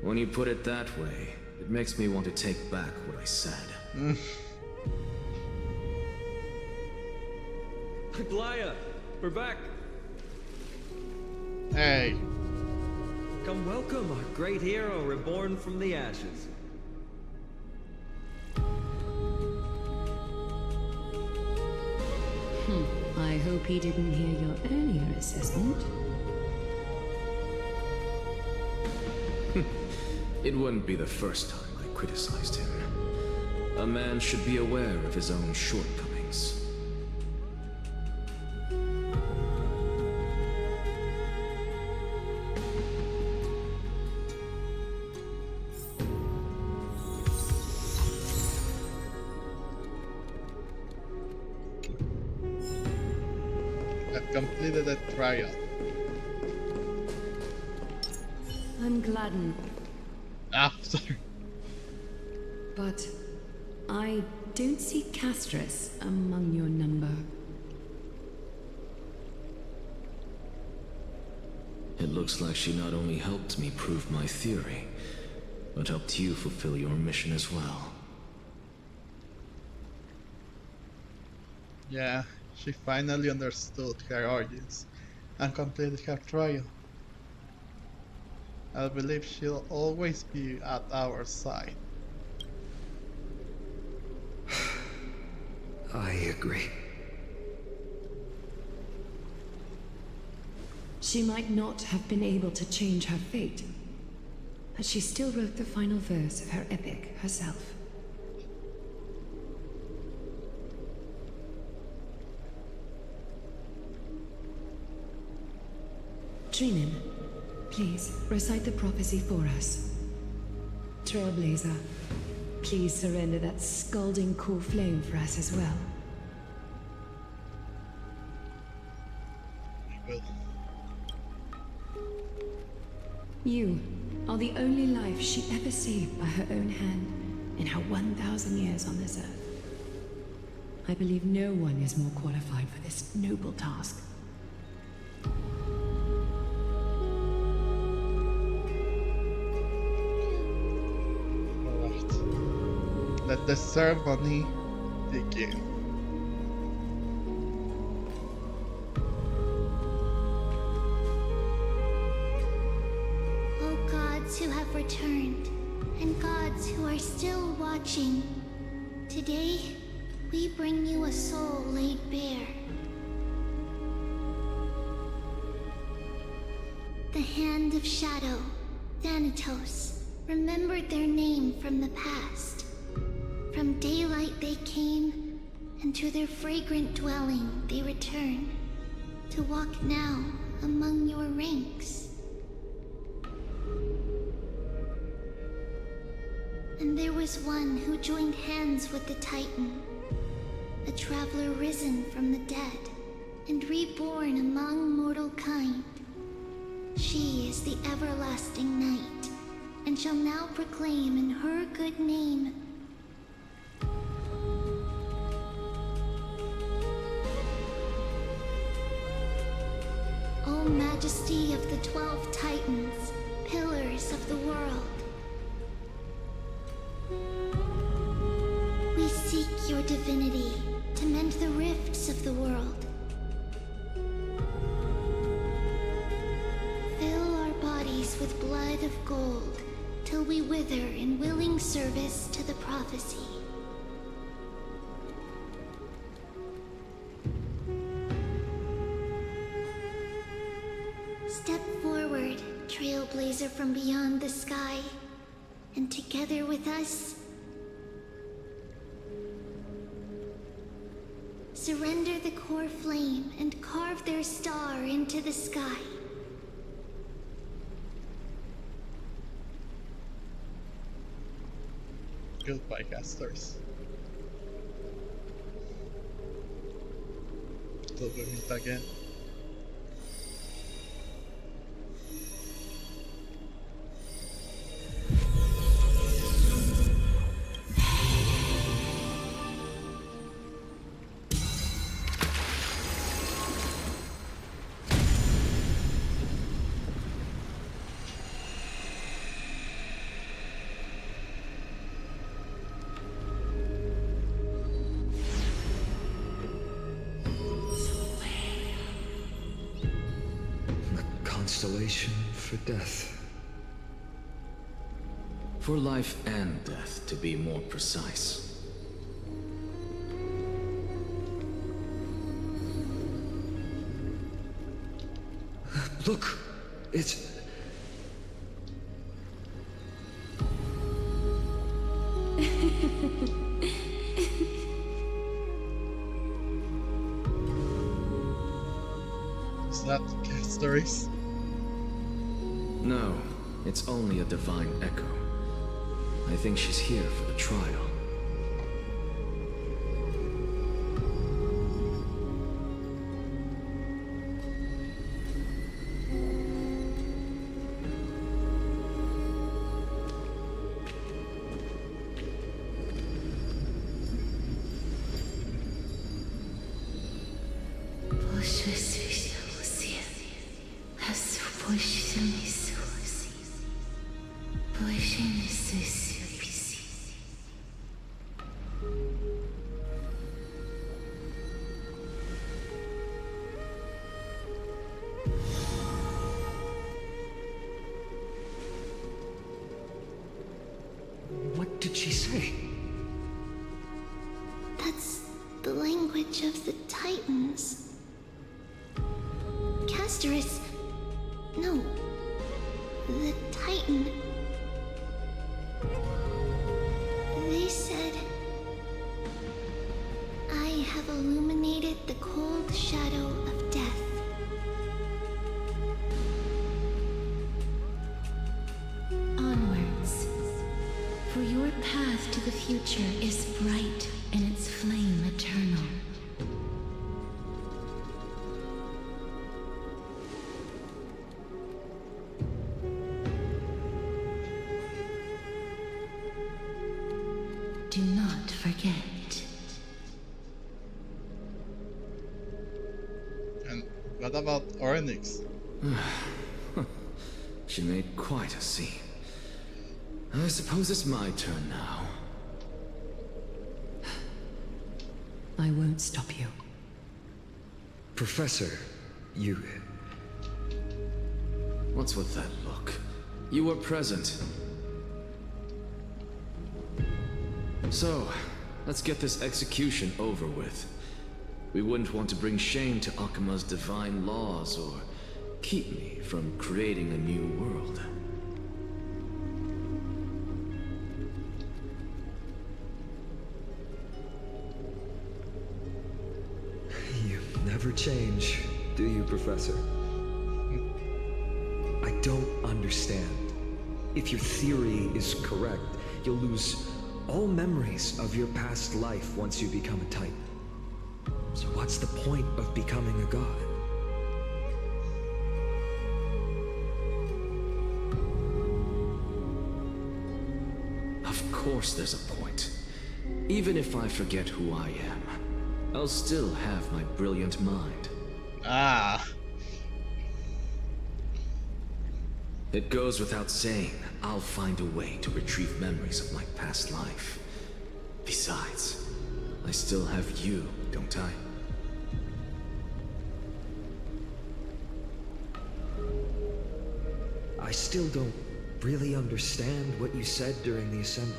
When you put it that way, it makes me want to take back what I said. Aglaya, we're back. Hey. Come welcome our great hero reborn from the ashes. I hope he didn't hear your earlier assessment. It wouldn't be the first time I criticized him. A man should be aware of his own shortcomings. I've completed a trial. I'm gladdened, Ah, sorry. but I don't see Castorice among your number. It looks like she not only helped me prove my theory, but helped you fulfill your mission as well. Yeah, she finally understood her origins and completed her trial. I believe she'll always be at our side. I agree. She might not have been able to change her fate, but she still wrote the final verse of her epic herself. Trinin, please recite the prophecy for us. Trailblazer, please surrender that scalding cool flame for us as well. I will. You are the only life she ever saved by her own hand in her 1,000 years on this earth. I believe no one is more qualified for this noble task. Alright. Let the ceremony begin. O gods who have returned, and gods who are still watching, today we bring you a soul laid bare. The Hand of Shadow, Thanatos, remembered their name from the past. From daylight they came, and to their fragrant dwelling they return, to walk now among your ranks. And there was one who joined hands with the Titan, a traveler risen from the dead, and reborn among mortal kind. She is the everlasting night, and shall now proclaim in her good name. O majesty of the 12 Titans, pillars of the world, we seek your divinity to mend the rifts of the world. Fill our bodies with blood of gold, till we wither in willing service to the prophecy. Step forward, trailblazer from beyond the sky, and together with us, surrender the core flame and carve their star into the sky. Goodbye, casters. Till we meet again. Constellation for death. For life and death, to be more precise. Look, it's... Is that Castorice? No, it's only a divine echo. I think she's here for the trial. What did she say? That's the language of the Titans. Castorice... No. The Titan... They said... I have illuminated the cold shadow of death. Onwards. For your path to the future is bright and its flame eternal. Do not forget. And what about Ornyx? She made quite a scene. I suppose it's my turn now. I won't stop you. Professor, you... What's with that look? You were present. So, let's get this execution over with. We wouldn't want to bring shame to Akima's divine laws or keep me from creating a new world. You never change, do you, Professor? I don't understand. If your theory is correct, you'll lose all memories of your past life once you become a Titan. So what's the point of becoming a god? Of course there's a point. Even if I forget who I am, I'll still have my brilliant mind. Ah. It goes without saying, I'll find a way to retrieve memories of my past life. Besides, I still have you, don't I? I still don't really understand what you said during the assembly.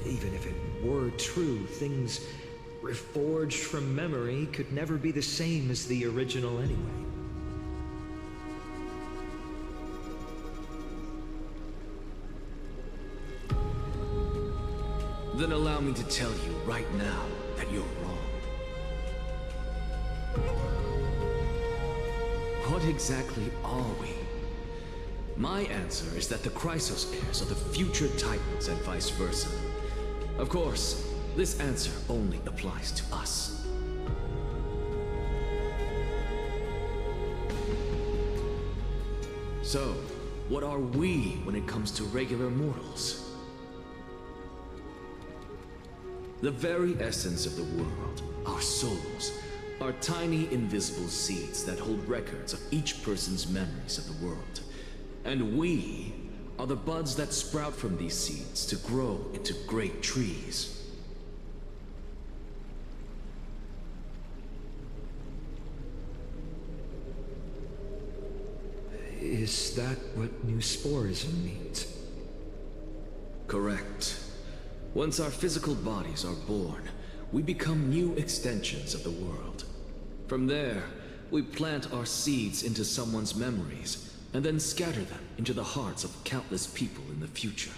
Even if it were true, things reforged from memory could never be the same as the original anyway. Then allow me to tell you right now that you're wrong. What exactly are we? My answer is that the Chrysos heirs are the future Titans and vice versa. Of course, this answer only applies to us. So, what are we when it comes to regular mortals? The very essence of the world, our souls, are tiny invisible seeds that hold records of each person's memories of the world. And we are the buds that sprout from these seeds to grow into great trees. Is that what new sporism means? Correct. Once our physical bodies are born, we become new extensions of the world. From there, we plant our seeds into someone's memories, and then scatter them into the hearts of countless people in the future.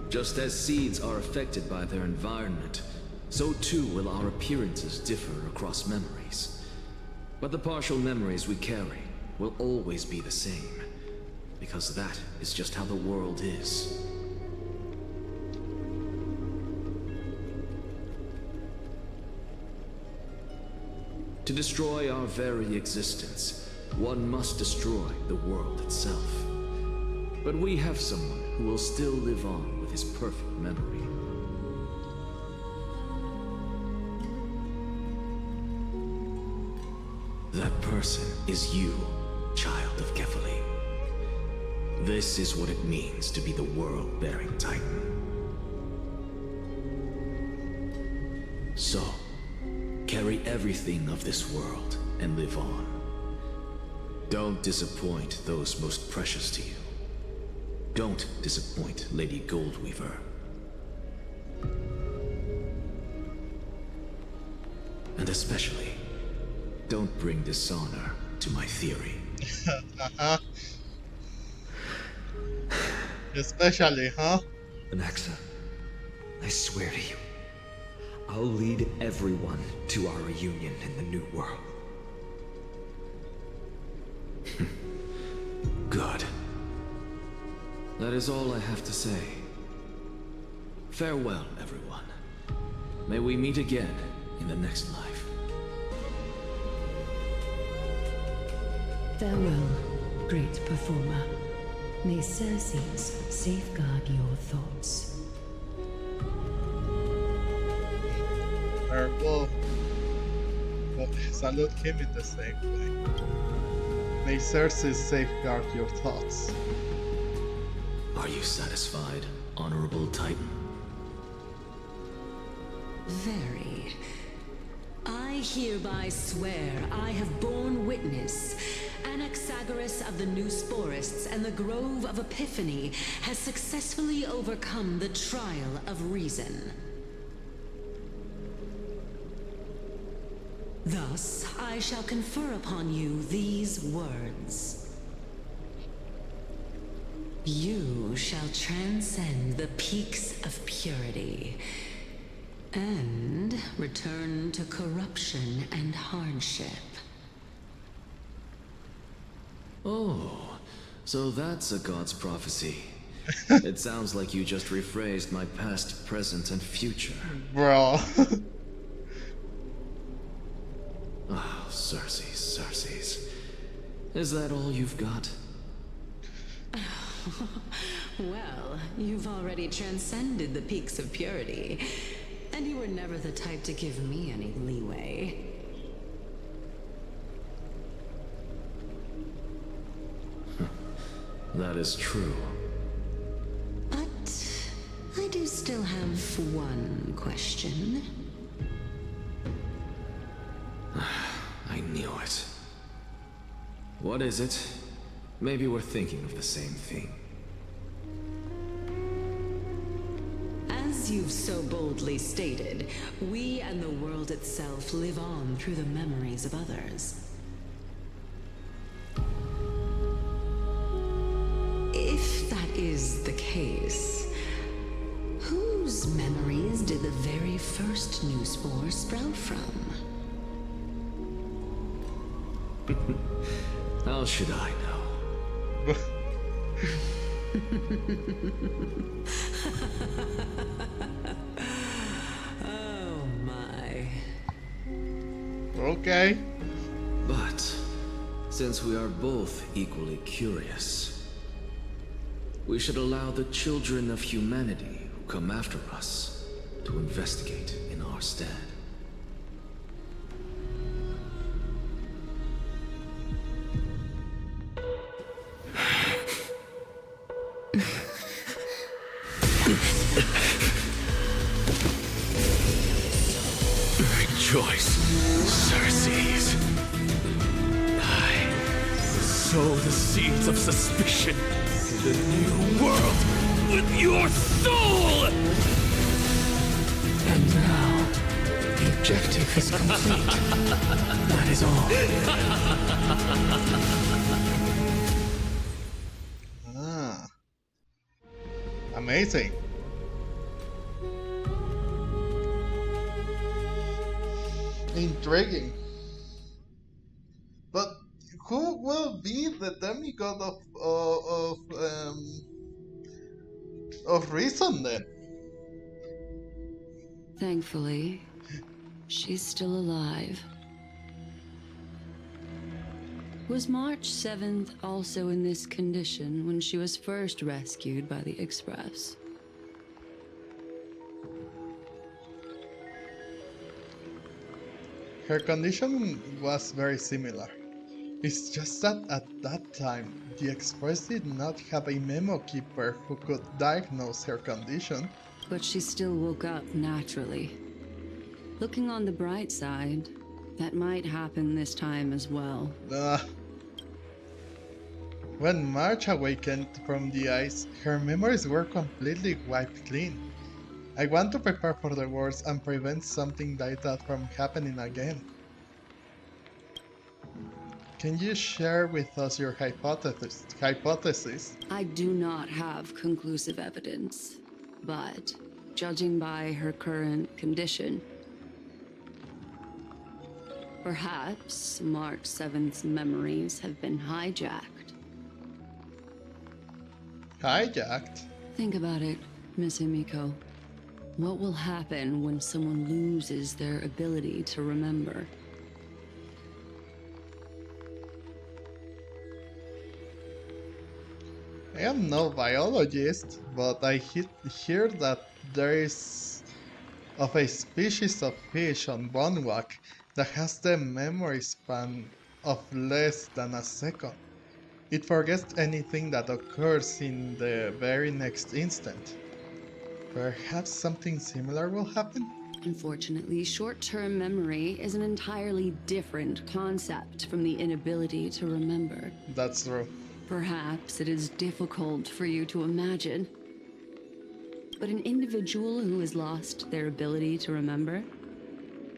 Just as seeds are affected by their environment, so too will our appearances differ across memories. But the partial memories we carry will always be the same, because that is just how the world is. To destroy our very existence, one must destroy the world itself. But we have someone who will still live on with his perfect memory. That person is you, child of Kefali. This is what it means to be the world-bearing Titan. So, carry everything of this world and live on. Don't disappoint those most precious to you. Don't disappoint Lady Goldweaver. And especially, don't bring dishonor to my theory. Especially, huh? Anaxa, I swear to you, I'll lead everyone to our reunion in the New World. Good. That is all I have to say. Farewell, everyone. May we meet again in the next life. Farewell, great performer. May Circes safeguard your thoughts. Farewell. But salute him in the same way. May Circes safeguard your thoughts. Are you satisfied, Honorable Titan? Very. I hereby swear I have borne witness. Anaxagoras of the New Sporists and the Grove of Epiphany has successfully overcome the trial of reason. Thus, I shall confer upon you these words. You shall transcend the peaks of purity and return to corruption and hardship. Oh, so that's a god's prophecy. It sounds like you just rephrased my past, present, and future. Bro. Oh, Circes. Is that all you've got? Well, you've already transcended the peaks of purity, and you were never the type to give me any leeway. That is true. But I do still have one question. I knew it. What is it? Maybe we're thinking of the same thing. As you've so boldly stated, we and the world itself live on through the memories of others. If that is the case, whose memories did the very first new spore sprout from? How should I know? Oh my. Okay. But, since we are both equally curious, we should allow the children of humanity who come after us to investigate in our stead. Rejoice, Circes. I sow the seeds of suspicion in the new world with your soul! And now, the objective is complete. That is all. Ah. Amazing. Intriguing. But who will be the demigod of reason then? Thankfully, she's still alive. Was March 7th also in this condition when she was first rescued by the Express? Her condition was very similar. It's just that at that time, the Express did not have a memo keeper who could diagnose her condition. But she still woke up naturally. Looking on the bright side, that might happen this time as well. When March awakened from the ice, her memories were completely wiped clean. I want to prepare for the worst and prevent something like that from happening again. Can you share with us your hypothesis? I do not have conclusive evidence, but judging by her current condition, perhaps March 7th's memories have been hijacked. Hijacked? Think about it, Miss Himiko. What will happen when someone loses their ability to remember? I am no biologist, but I hear that there is of a species of fish on Bonwak that has the memory span of less than a second. It forgets anything that occurs in the very next instant. Perhaps something similar will happen? Unfortunately, short-term memory is an entirely different concept from the inability to remember. That's true. Perhaps it is difficult for you to imagine, but an individual who has lost their ability to remember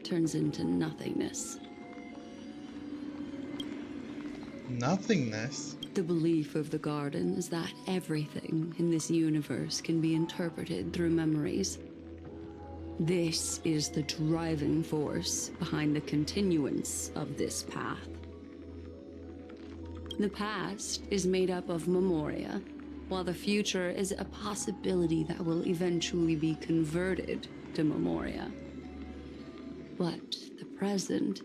turns into nothingness. Nothingness? The belief of the Garden is that everything in this universe can be interpreted through memories. This is the driving force behind the continuance of this path. The past is made up of memoria, while the future is a possibility that will eventually be converted to memoria. But the present,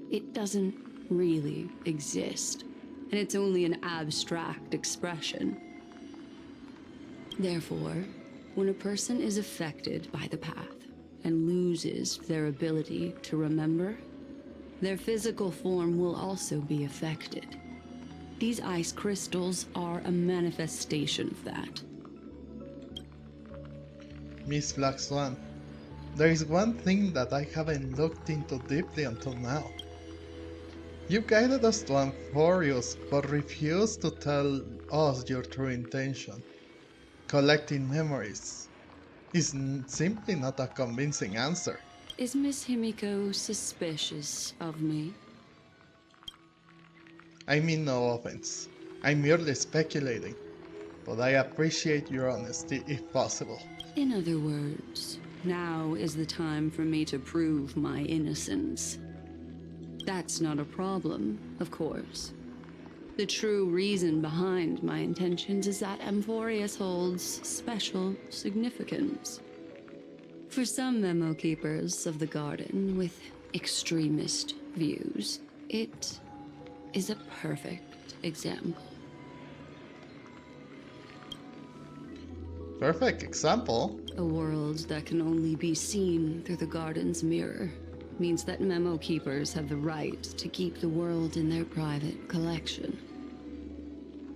it doesn't really exist, and it's only an abstract expression. Therefore, when a person is affected by the path and loses their ability to remember, their physical form will also be affected. These ice crystals are a manifestation of that. Miss Black Swan, there is one thing that I haven't looked into deeply until now. You guided us to Amphorius, but refused to tell us your true intention. Collecting memories is simply not a convincing answer. Is Miss Himiko suspicious of me? I mean no offense. I'm merely speculating, but I appreciate your honesty if possible. In other words, now is the time for me to prove my innocence. That's not a problem, of course. The true reason behind my intentions is that Amphorius holds special significance. For some memo keepers of the Garden with extremist views, it is a perfect example. Perfect example? A world that can only be seen through the Garden's mirror means that memo keepers have the right to keep the world in their private collection.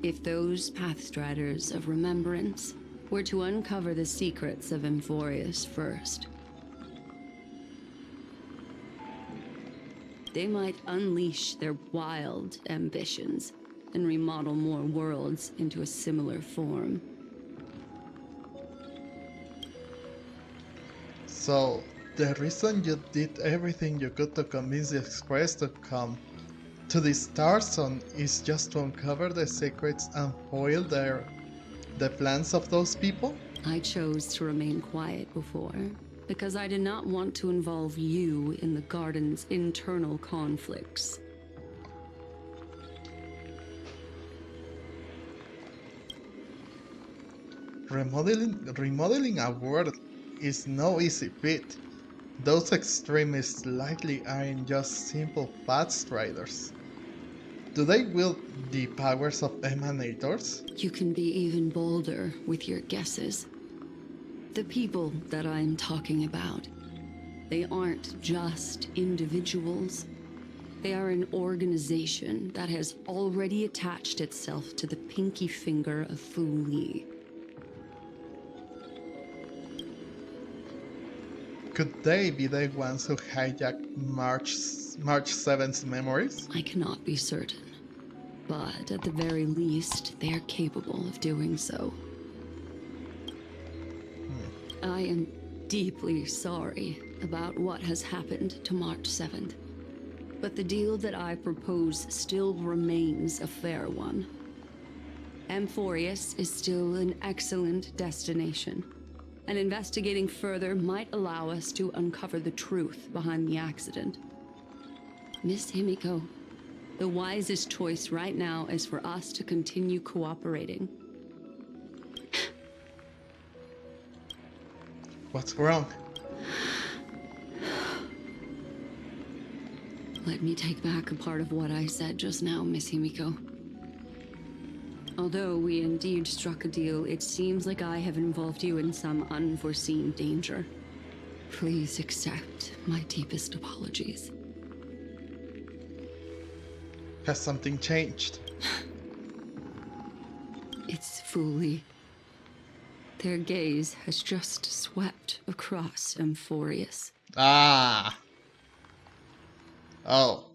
If those pathstriders of remembrance were to uncover the secrets of Amphorius first, they might unleash their wild ambitions and remodel more worlds into a similar form. So, the reason you did everything you could to convince the Express to come to the Star Zone is just to uncover the secrets and foil the plans of those people? I chose to remain quiet before, because I did not want to involve you in the Garden's internal conflicts. Remodeling a world is no easy feat. Those extremists likely aren't just simple pathstriders. Do they wield the powers of emanators? You can be even bolder with your guesses. The people that I'm talking about, they aren't just individuals. They are an organization that has already attached itself to the pinky finger of Fu Li. Could they be the ones who hijacked March 7th's memories? I cannot be certain, but at the very least, they are capable of doing so. I am deeply sorry about what has happened to March 7th, but the deal that I propose still remains a fair one. Amphorius is still an excellent destination, and investigating further might allow us to uncover the truth behind the accident. Miss Himiko, the wisest choice right now is for us to continue cooperating. What's wrong? Let me take back a part of what I said just now, Miss Himiko. Although we indeed struck a deal, it seems like I have involved you in some unforeseen danger. Please accept my deepest apologies. Has something changed? It's Fu Li. Their gaze has just swept across Amphorius. Ah. Oh.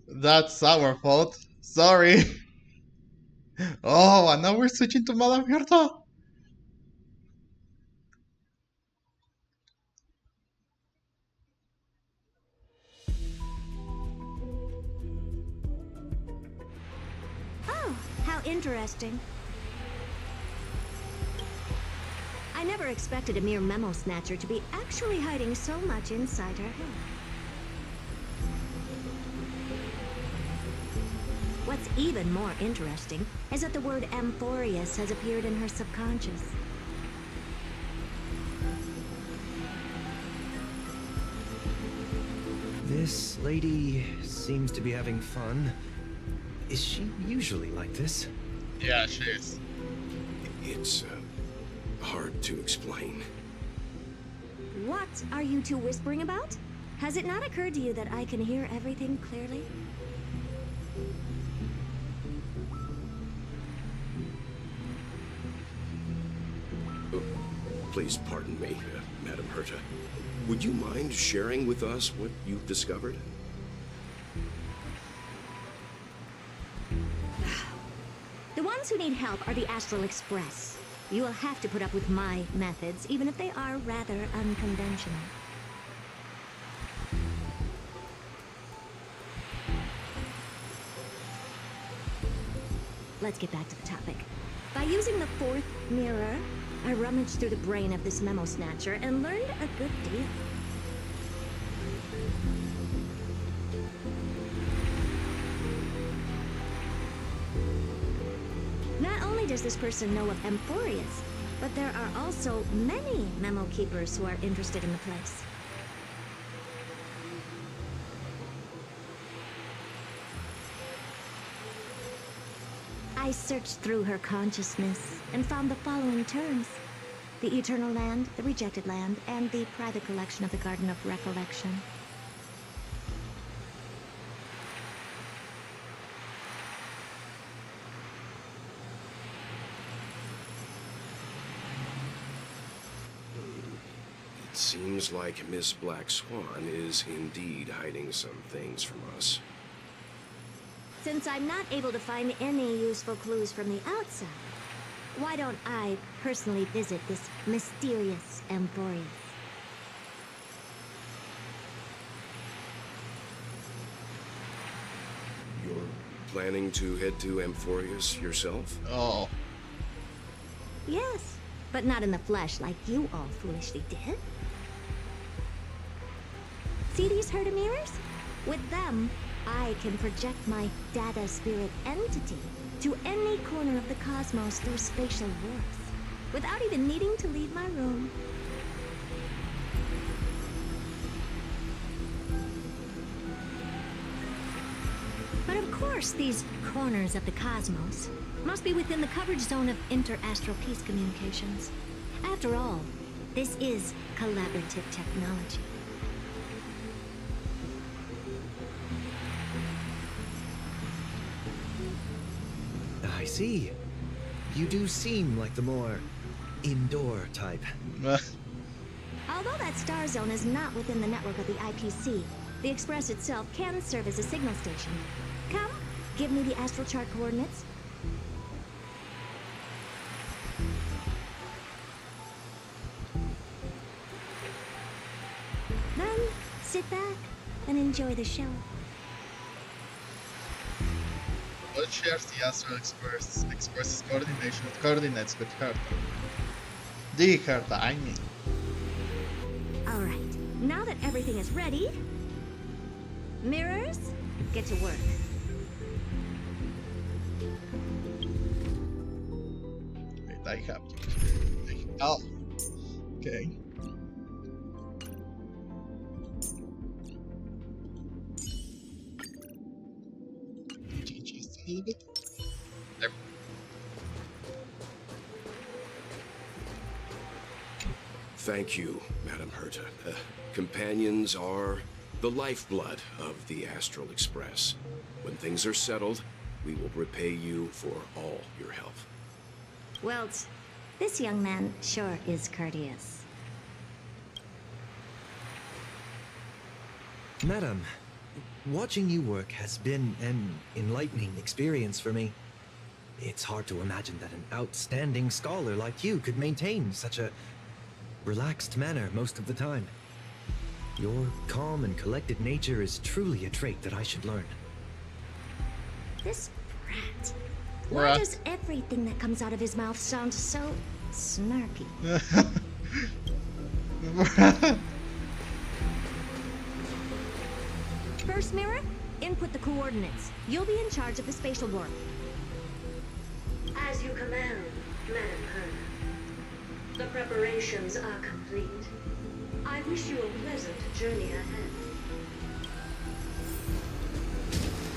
That's our fault. Sorry. Oh, and now we're switching to Madame Herta. Oh, how interesting. I never expected a mere memo snatcher to be actually hiding so much inside her head. What's even more interesting is that the word Amphorius has appeared in her subconscious. This lady seems to be having fun. Is she usually like this? Yeah, she is. It's hard to explain. What are you two whispering about? Has it not occurred to you that I can hear everything clearly? Please pardon me, Madam Herta. Would you mind sharing with us what you've discovered? The ones who need help are the Astral Express. You will have to put up with my methods, even if they are rather unconventional. Let's get back to the topic. By using the fourth mirror, I rummaged through the brain of this memo snatcher and learned a good deal. Not only does this person know of Amphorius, but there are also many memo keepers who are interested in the place. I searched through her consciousness and found the following terms: the Eternal Land, the Rejected Land, and the private collection of the Garden of Recollection. It seems like Miss Black Swan is indeed hiding some things from us. Since I'm not able to find any useful clues from the outside, why don't I personally visit this mysterious Amphorius? You're planning to head to Amphorius yourself? Oh. Yes, but not in the flesh like you all foolishly did. See these Herta mirrors? With them, I can project my data spirit entity to any corner of the cosmos through spatial warps, without even needing to leave my room. But of course, these corners of the cosmos must be within the coverage zone of inter-astral peace communications. After all, this is collaborative technology. I see. You do seem like the more indoor type. Although that star zone is not within the network of the IPC, the Express itself can serve as a signal station. Come, give me the astral chart coordinates. Then, sit back and enjoy the show. What shares the Astral Express's coordinates with Herta? The Herta, I mean. Alright, now that everything is ready, mirrors, get to work. Wait, I have to. Oh. Okay. Just a little bit. There. Thank you, Madam Herta. Companions are the lifeblood of the Astral Express. When things are settled, we will repay you for all your help. Well, this young man sure is courteous. Madam, watching you work has been an enlightening experience for me. It's hard to imagine that an outstanding scholar like you could maintain such a relaxed manner most of the time. Your calm and collected nature is truly a trait that I should learn. This brat. Why does everything that comes out of his mouth sound so snarky? First mirror, input the coordinates. You'll be in charge of the spatial warp. As you command, Madam Herta. The preparations are complete. I wish you a pleasant journey ahead.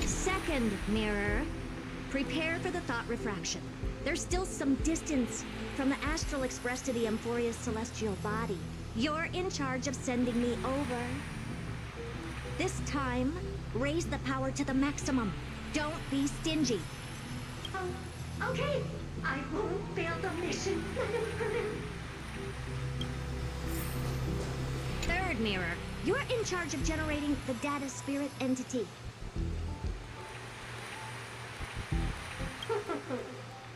Second mirror, prepare for the thought refraction. There's still some distance from the Astral Express to the Emphoria's celestial body. You're in charge of sending me over. This time, raise the power to the maximum. Don't be stingy. Oh, okay. I won't fail the mission, Madam Herta. Third mirror, you're in charge of generating the data spirit entity.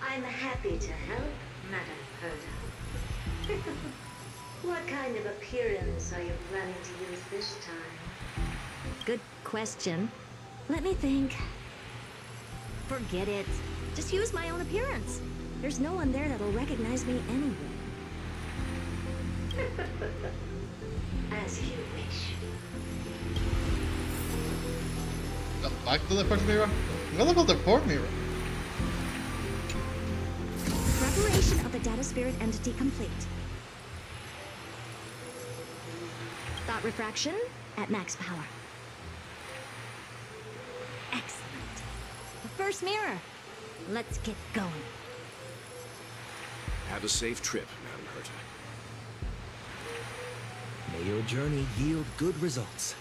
I'm happy to help, Madam Herta. What kind of appearance are you planning to use this time? Good question. Let me think. Forget it. Just use my own appearance. There's no one there that'll recognize me anyway. As you wish. Back to the first mirror? What about the fourth mirror? Preparation of the data spirit entity complete. Thought refraction at max power. Excellent. The first mirror. Let's get going. Have a safe trip, Madam Herta. May your journey yield good results.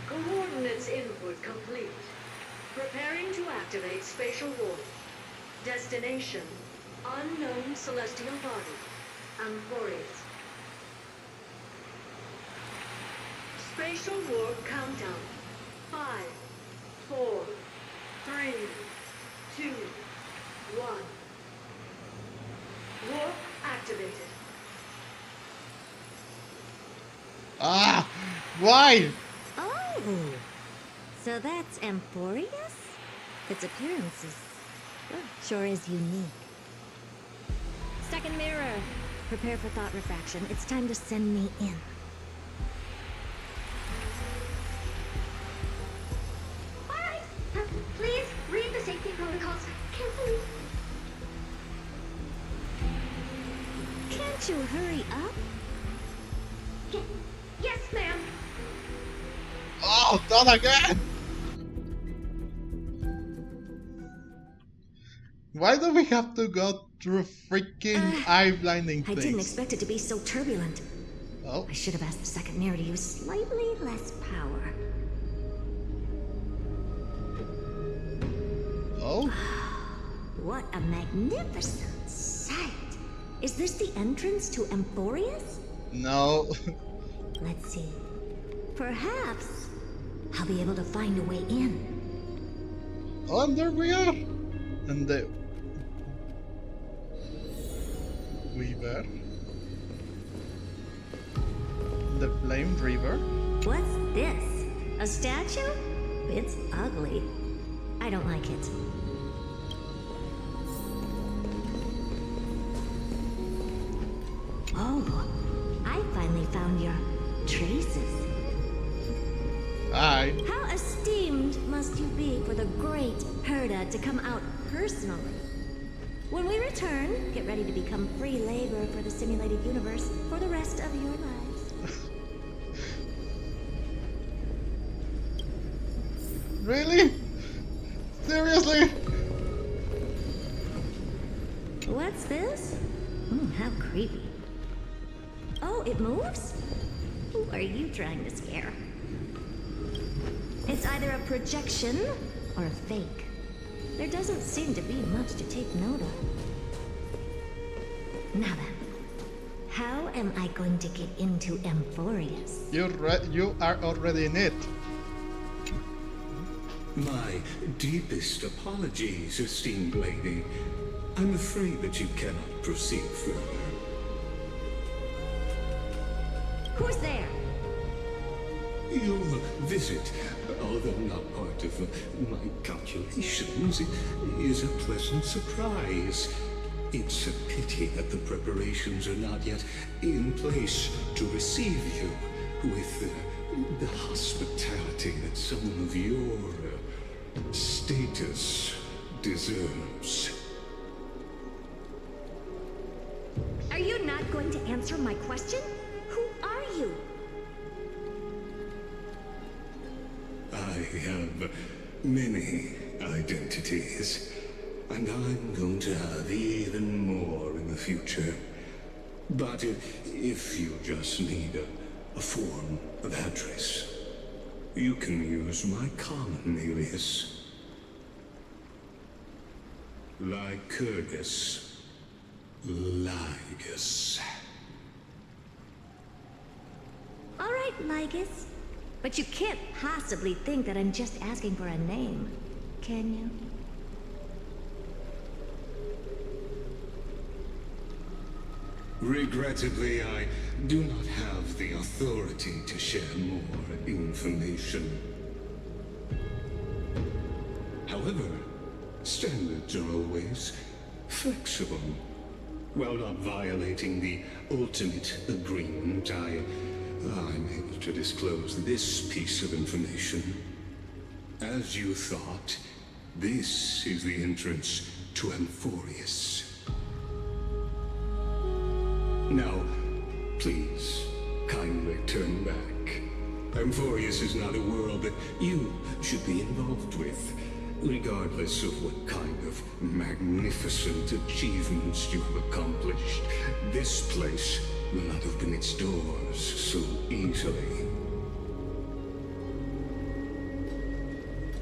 Coordinates input complete. Preparing to activate spatial warp. Destination, unknown celestial body. Amphorius. Spatial warp countdown. 5, 4, 3, 2, 1. Warp activated. Ah! Why? Oh! So that's Amphorius? Its appearance is... well, sure is unique. Second mirror. Prepare for thought refraction. It's time to send me in. Alright! Please read the safety protocols carefully. Can't you hurry up? Yes, ma'am. No! Not again! Why do we have to go through freaking eye-blinding I things? didn't expect it to be so turbulent. Oh. I should have asked the second mirror to use slightly less power. Oh? What a magnificent sight! Is this the entrance to Emphorius? No. Let's see. Perhaps I'll be able to find a way in. Oh, and there we are! And the Weaver. The Flame Reaver. What's this? A statue? It's ugly. I don't like it. Oh, I finally found your traces. Hi. How esteemed must you be for the great Herda to come out personally? When we return, get ready to become free labor for the simulated universe for the rest of your lives. Really? Seriously? What's this? How creepy. Oh, it moves? Who are you trying to scare? It's either a projection or a fake. There doesn't seem to be much to take note of. Now then, how am I going to get into Emphorius? You are already in it. My deepest apologies, esteemed lady. I'm afraid that you cannot proceed further. Who's there? Your visit, although not part of my calculations, is a pleasant surprise. It's a pity that the preparations are not yet in place to receive you with the hospitality that someone of your status deserves. Are you not going to answer my question? Who are you? I have many identities, and I'm going to have even more in the future. But if you just need a form of address, you can use my common alias. Lycurgus Lygus. All right, Lygus. But you can't possibly think that I'm just asking for a name, can you? Regrettably, I do not have the authority to share more information. However, standards are always flexible. While not violating the ultimate agreement, I'm able to disclose this piece of information. As you thought, this is the entrance to Emphorius. Now, please, kindly turn back. Emphorius is not a world that you should be involved with, regardless of what kind of magnificent achievements you have accomplished. This place will not open its doors so easily.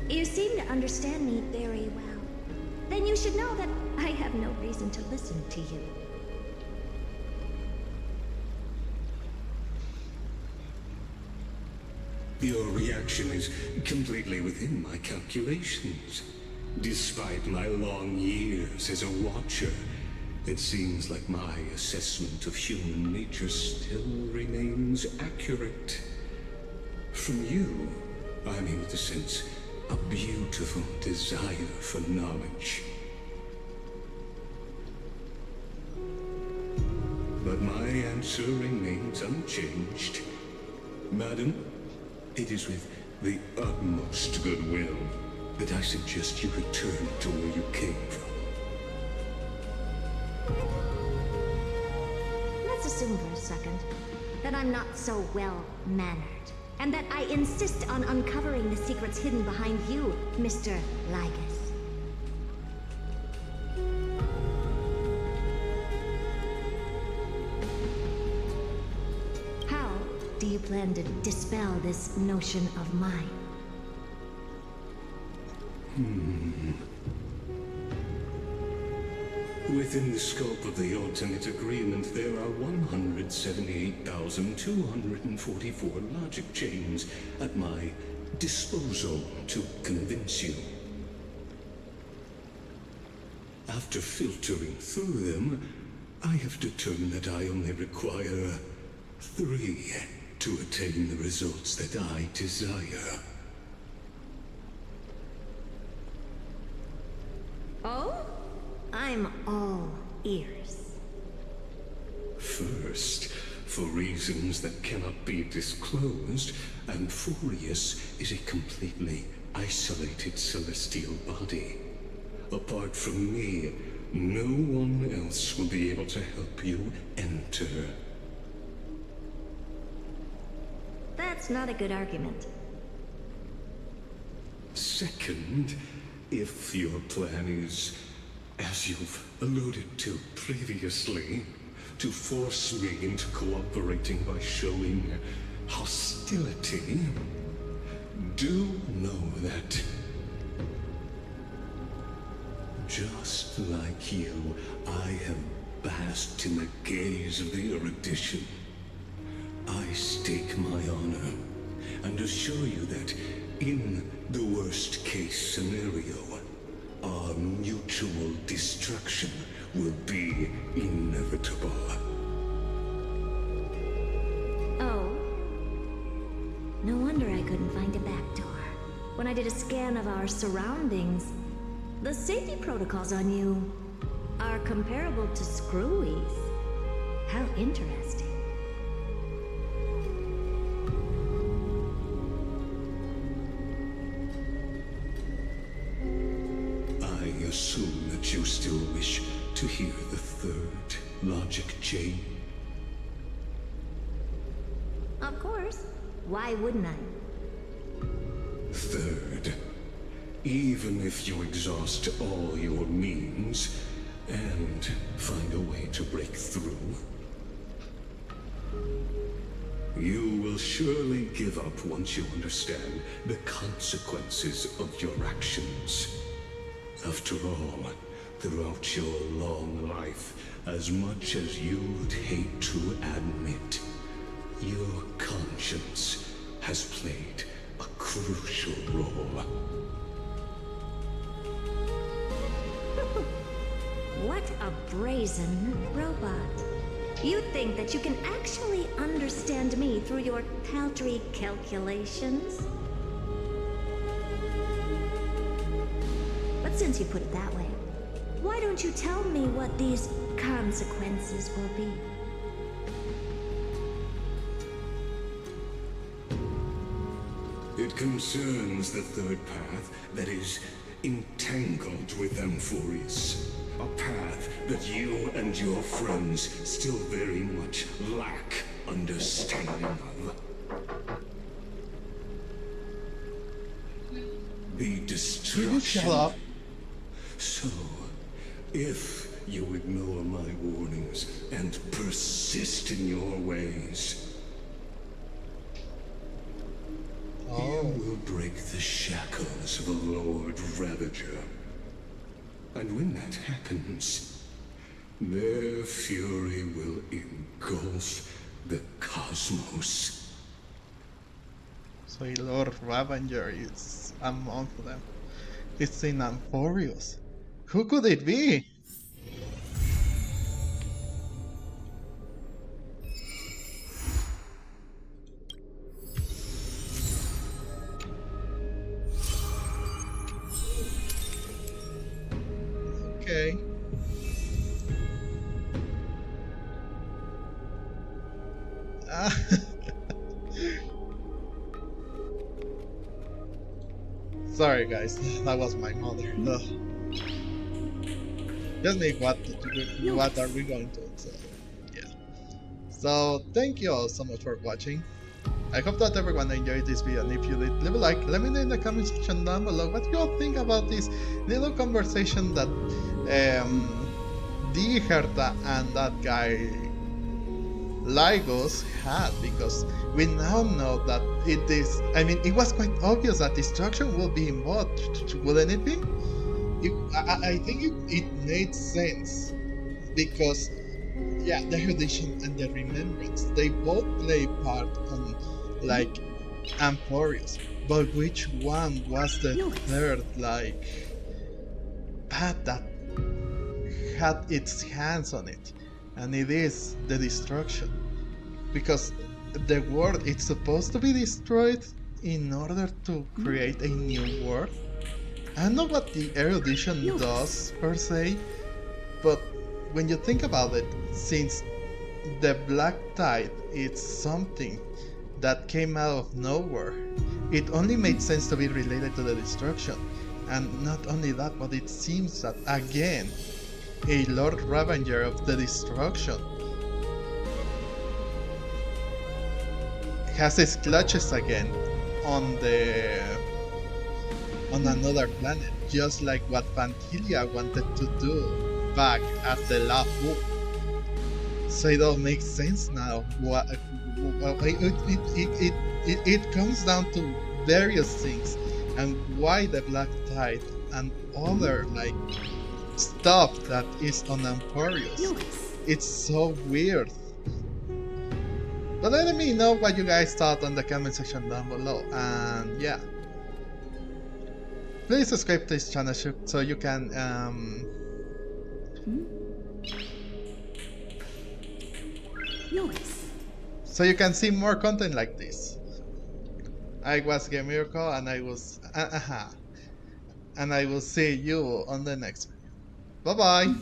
You seem to understand me very well. Then you should know that I have no reason to listen to you. Your reaction is completely within my calculations. Despite my long years as a watcher, it seems like my assessment of human nature still remains accurate. From you, I'm able to sense a beautiful desire for knowledge. But my answer remains unchanged. Madam, it is with the utmost goodwill that I suggest you return to where you came from. Let's assume for a second that I'm not so well-mannered. and that I insist on uncovering the secrets hidden behind you, Mr. Lygus. How do you plan to dispel this notion of mine? Within the scope of the ultimate agreement, there are 178,244 logic chains at my disposal to convince you. After filtering through them, I have determined that I only require 3 to attain the results that I desire. Oh? I'm all ears. First, for reasons that cannot be disclosed, Amphorius is a completely isolated celestial body. Apart from me, no one else will be able to help you enter. That's not a good argument. Second, if your plan is, as you've alluded to previously, to force me into cooperating by showing hostility, do know that, just like you, I have basked in the gaze of the erudition. I stake my honor and assure you that in the worst case scenario, our mutual destruction will be inevitable. Oh. No wonder I couldn't find a back door. When I did a scan of our surroundings, the safety protocols on you are comparable to Screwy's. How interesting. I assume that you still wish to hear the third logic chain. Of course. Why wouldn't I? Third, even if you exhaust all your means and find a way to break through, you will surely give up once you understand the consequences of your actions. After all, throughout your long life, as much as you'd hate to admit, your conscience has played a crucial role. What a brazen robot. You think that you can actually understand me through your paltry calculations? But since you put it that way, why don't you tell me what these consequences will be? It concerns the third path that is entangled with Amphorius. A path that you and your friends still very much lack understanding of. The destruction. So, if you ignore my warnings and persist in your ways, you will break the shackles of a Lord Ravager. And when that happens, their fury will engulf the cosmos. So Lord Ravager is among them. It's in Amphorius. Who could it be? Okay. Sorry guys, that was my mother. Just me, what are we going to? So, yeah. So thank you all so much for watching. I hope that everyone enjoyed this video, and if you did, leave a like. Let me know in the comment section down below what you all think about this little conversation that the Herta and that guy Lygos had, because we now know that it is, I mean, it was quite obvious that destruction will be involved, wouldn't it be? I think it made sense, because yeah, the erudition and the remembrance, they both play part on like Emporius, but which one was the third like path that had its hands on it? And it is the destruction, because the world, it's supposed to be destroyed in order to create a new world. I don't know what the erudition does per se, but when you think about it, since the Black Tide is something that came out of nowhere, it only made sense to be related to the destruction. And not only that, but it seems that again, a Lord Ravager of the Destruction has his clutches again on another planet, just like what Vantilia wanted to do back at the last book. So it all makes sense now. It comes down to various things, and why the Black Tide and other like stuff that is on Emporius. It's so weird. But let me know what you guys thought on the comment section down below, and yeah, please subscribe to this channel so you can so you can see more content like this. I was Miracle, and I was and I will see you on the next video. Bye bye.